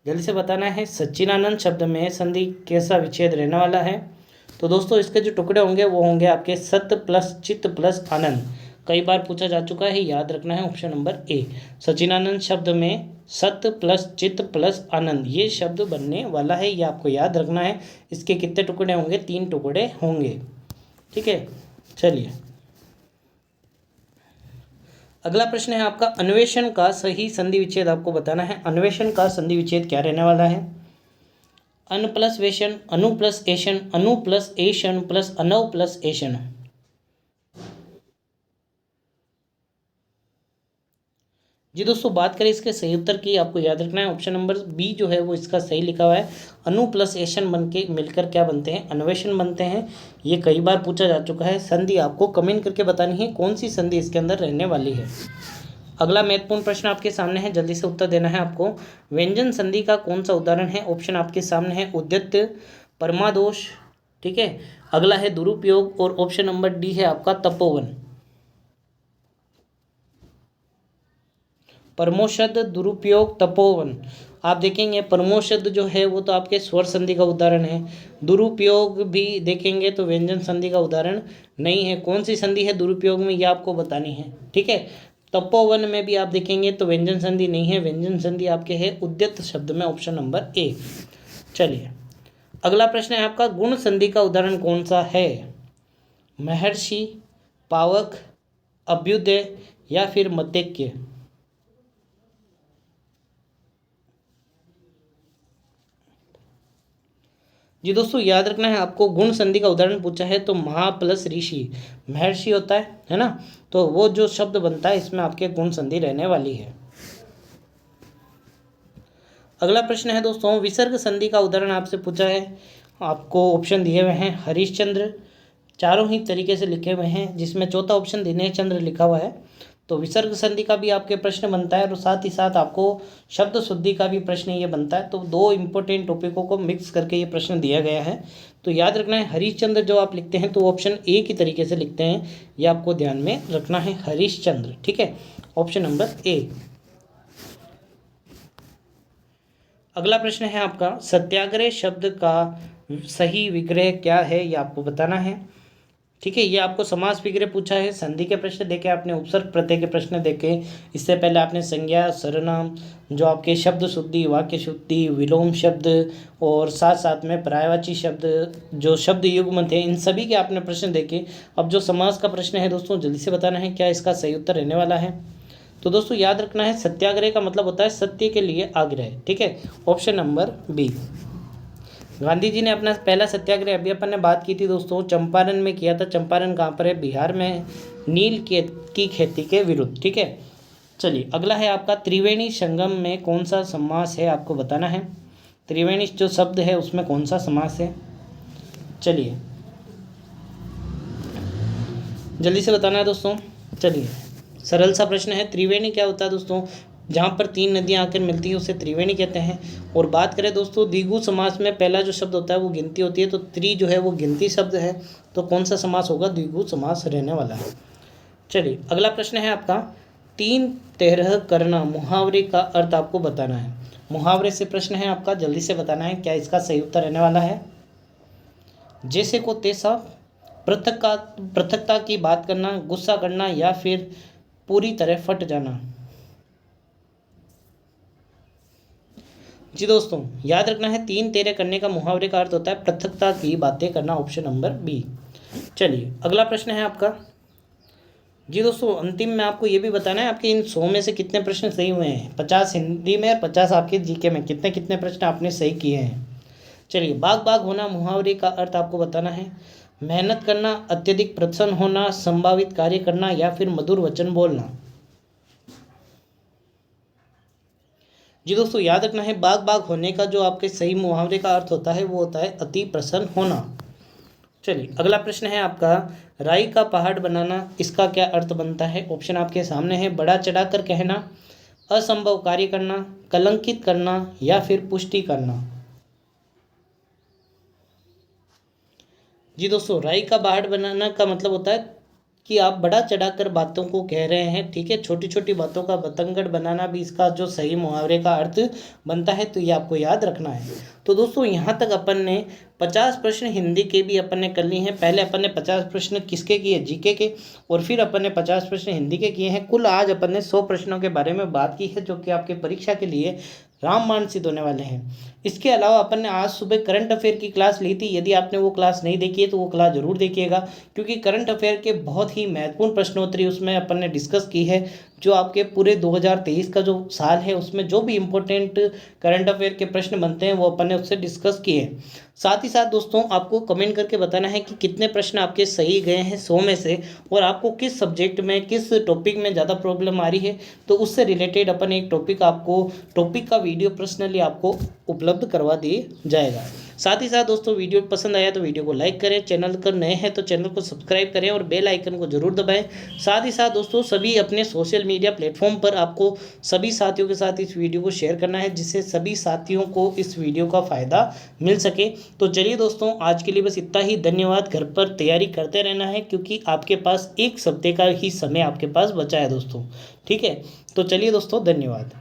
जल्दी से बताना है सच्चिदानंद शब्द में संधि कैसा विच्छेद रहने वाला है। तो दोस्तों इसके जो टुकड़े होंगे वो होंगे आपके सत्य प्लस चित्त प्लस आनंद। कई बार पूछा जा चुका है, याद रखना है ऑप्शन नंबर ए। सच्चिदानंद शब्द में सत्य प्लस चित्त प्लस आनंद ये शब्द बनने वाला है, ये आपको याद रखना है। इसके कितने टुकड़े होंगे? 3 टुकड़े होंगे। ठीक है, चलिए अगला प्रश्न है आपका, अन्वेषण का सही संधि विच्छेद आपको बताना है। अन्वेषण का संधि विच्छेद क्या रहने वाला है? अन प्लस वेशन, अनु प्लस एशन, अनु प्लस एशन प्लस अनव प्लस एशन। जी दोस्तों, बात करें इसके सही उत्तर की, आपको याद रखना है ऑप्शन नंबर बी जो है वो इसका सही लिखा हुआ है। अनु प्लस एशन बन के मिलकर क्या बनते हैं? अन्वेषण बनते हैं। ये कई बार पूछा जा चुका है। संधि आपको कमेंट करके बतानी है कौन सी संधि इसके अंदर रहने वाली है। अगला महत्वपूर्ण प्रश्न आपके सामने है, जल्दी से उत्तर देना है आपको। व्यंजन संधि का कौन सा उदाहरण है? ऑप्शन आपके सामने है, उद्यत, परमादोष। ठीक है, अगला है दुरुपयोग और ऑप्शन नंबर डी है आपका तपोवन। परमो शब्द दुरुपयोग तपोवन। आप देखेंगे परमो शब्द जो है वो तो आपके स्वर संधि का उदाहरण है, दुरुपयोग भी देखेंगे तो व्यंजन संधि का उदाहरण नहीं है। कौन सी संधि है दुरुपयोग में ये आपको बतानी है, ठीक है। तपोवन में भी आप देखेंगे तो व्यंजन संधि नहीं है, व्यंजन संधि आपके है उद्यत शब्द में, ऑप्शन नंबर ए। चलिए अगला प्रश्न है आपका, गुण संधि का उदाहरण कौन सा है? महर्षि, पावक, अभ्युदय या फिर मतेक्य। जी दोस्तों याद रखना है आपको, गुण संधि का उदाहरण पूछा है तो महा प्लस ऋषि, महर्षि होता है ना, तो वो जो शब्द बनता है इसमें आपके गुण संधि रहने वाली है। अगला प्रश्न है दोस्तों, विसर्ग संधि का उदाहरण आपसे पूछा है, आपको ऑप्शन दिए हुए हैं हरिश्चंद्र, चारों ही तरीके से लिखे हुए हैं, जिसमें चौथा ऑप्शन दिनेश चंद्र लिखा हुआ है। तो विसर्ग संधि का भी आपके प्रश्न बनता है और साथ ही साथ आपको शब्द शुद्धि का भी प्रश्न ये बनता है। तो दो इंपॉर्टेंट टॉपिकों को मिक्स करके ये प्रश्न दिया गया है। तो याद रखना है हरिश्चंद्र जो आप लिखते हैं तो ऑप्शन ए की तरीके से लिखते हैं, ये आपको ध्यान में रखना है, हरिश्चंद्र, ठीक है, ऑप्शन नंबर ए। अगला प्रश्न है आपका, सत्याग्रह शब्द का सही विग्रह क्या है, ये आपको बताना है, ठीक है। ये आपको समास विग्रह पूछा है, संधि के प्रश्न देखे आपने, उपसर्ग प्रत्यय के प्रश्न देखे, इससे पहले आपने संज्ञा, सर्वनाम, जो आपके शब्द शुद्धि, वाक्य शुद्धि, विलोम शब्द और साथ साथ में पर्यायवाची शब्द, जो शब्द युग्म थे, इन सभी के आपने प्रश्न देखे। अब जो समास का प्रश्न है दोस्तों जल्दी से बताना है क्या इसका सही उत्तर रहने वाला है। तो दोस्तों याद रखना है सत्याग्रह का मतलब होता है सत्य के लिए आग्रह, ठीक है, option number B. Gandhi ji ने अपना पहला सत्याग्रह, अभी अपन ने बात की थी दोस्तों, चंपारण में किया था। चंपारण कहाँ पर है? बिहार में, नील की खेती के विरुद्ध, ठीक है। चलिए अगला है आपका, त्रिवेणी संगम में कौन सा समास है, आपको बताना है। त्रिवेणी जो शब्द है उसमें कौन सा समास है, चलिए जल्दी से बताना है दोस्तों। चलिए सरल सा प्रश्न है, त्रिवेणी क्या होता है दोस्तों? जहाँ पर तीन नदियाँ आकर मिलती है उसे त्रिवेणी कहते हैं। और बात करें दोस्तों द्विगु समास में पहला जो शब्द होता है वो गिनती होती है, तो त्रि जो है वो गिनती शब्द है, तो कौन सा समास होगा? द्विगु समास रहने वाला है। चलिए अगला प्रश्न है आपका, तीन तेरह करना मुहावरे का अर्थ आपको बताना है। मुहावरे से प्रश्न है आपका, जल्दी से बताना है क्या इसका सही उत्तर रहने वाला है। जैसे को तैसा, पृथकता की बात करना, गुस्सा करना या फिर पूरी तरह फट जाना। जी दोस्तों याद रखना है, तीन तेरे करने का मुहावरे का अर्थ होता है पृथकता की बातें करना, ऑप्शन नंबर बी। चलिए अगला प्रश्न है आपका, जी दोस्तों अंतिम में आपको ये भी बताना है आपके इन 100 में से कितने प्रश्न सही हुए हैं। 50 हिंदी में और 50 आपके जीके में, कितने कितने प्रश्न आपने सही किए हैं। चलिए बाग बाग होना मुहावरे का अर्थ आपको बताना है। मेहनत करना, अत्यधिक प्रसन्न होना, संभावित कार्य करना या फिर मधुर वचन बोलना। जी दोस्तों याद रखना है, बाग बाग होने का जो आपके सही मुहावरे का अर्थ होता है वो होता है अति प्रसन्न होना। चलिए अगला प्रश्न है आपका, राई का पहाड़ बनाना, इसका क्या अर्थ बनता है? ऑप्शन आपके सामने है, बड़ा चढ़ाकर कहना, असंभव कार्य करना, कलंकित करना या फिर पुष्टि करना। जी दोस्तों राई का पहाड़ बनाना का मतलब होता है कि आप बड़ा चढ़ाकर बातों को कह रहे हैं, ठीक है, छोटी छोटी बातों का बतंगड़ बनाना भी इसका जो सही मुहावरे का अर्थ बनता है, तो ये आपको याद रखना है। तो दोस्तों यहाँ तक अपन ने 50 प्रश्न हिंदी के भी अपन ने कर लिए हैं। पहले अपन ने 50 प्रश्न किसके किए? जीके के, और फिर अपन ने 50 प्रश्न हिंदी के किए हैं। कुल आज अपन ने 100 प्रश्नों के बारे में बात की है, जो कि आपके परीक्षा के लिए रामबाण सिद्ध होने वाले हैं। इसके अलावा अपन ने आज सुबह करंट अफेयर की क्लास ली थी, यदि आपने वो क्लास नहीं देखी है तो वो क्लास जरूर देखिएगा, क्योंकि करंट अफेयर के बहुत ही महत्वपूर्ण प्रश्नोत्तरी उसमें अपन ने डिस्कस की है, जो आपके पूरे 2023 का जो साल है उसमें जो भी इम्पोर्टेंट करंट अफेयर के प्रश्न बनते हैं वो अपन ने उससे डिस्कस किए। साथ ही साथ दोस्तों आपको कमेंट करके बताना है कि कितने प्रश्न आपके सही गए हैं 100 में से, और आपको किस सब्जेक्ट में किस टॉपिक में ज़्यादा प्रॉब्लम आ रही है, तो उससे रिलेटेड अपन एक टॉपिक का वीडियो पर्सनली आपको उपलब्ध करवा दिया जाएगा। साथ ही साथ दोस्तों वीडियो पसंद आया तो वीडियो को लाइक करें, चैनल पर नए हैं तो चैनल को सब्सक्राइब करें और बेल आइकन को जरूर दबाएं। साथ ही साथ दोस्तों सभी अपने सोशल मीडिया प्लेटफॉर्म पर आपको सभी साथियों के साथ इस वीडियो को शेयर करना है, जिससे सभी साथियों को इस वीडियो का फ़ायदा मिल सके। तो चलिए दोस्तों आज के लिए बस इतना ही। धन्यवाद। घर पर तैयारी करते रहना है क्योंकि आपके पास एक हफ्ते का ही समय आपके पास बचा है दोस्तों। ठीक है, तो चलिए दोस्तों, धन्यवाद।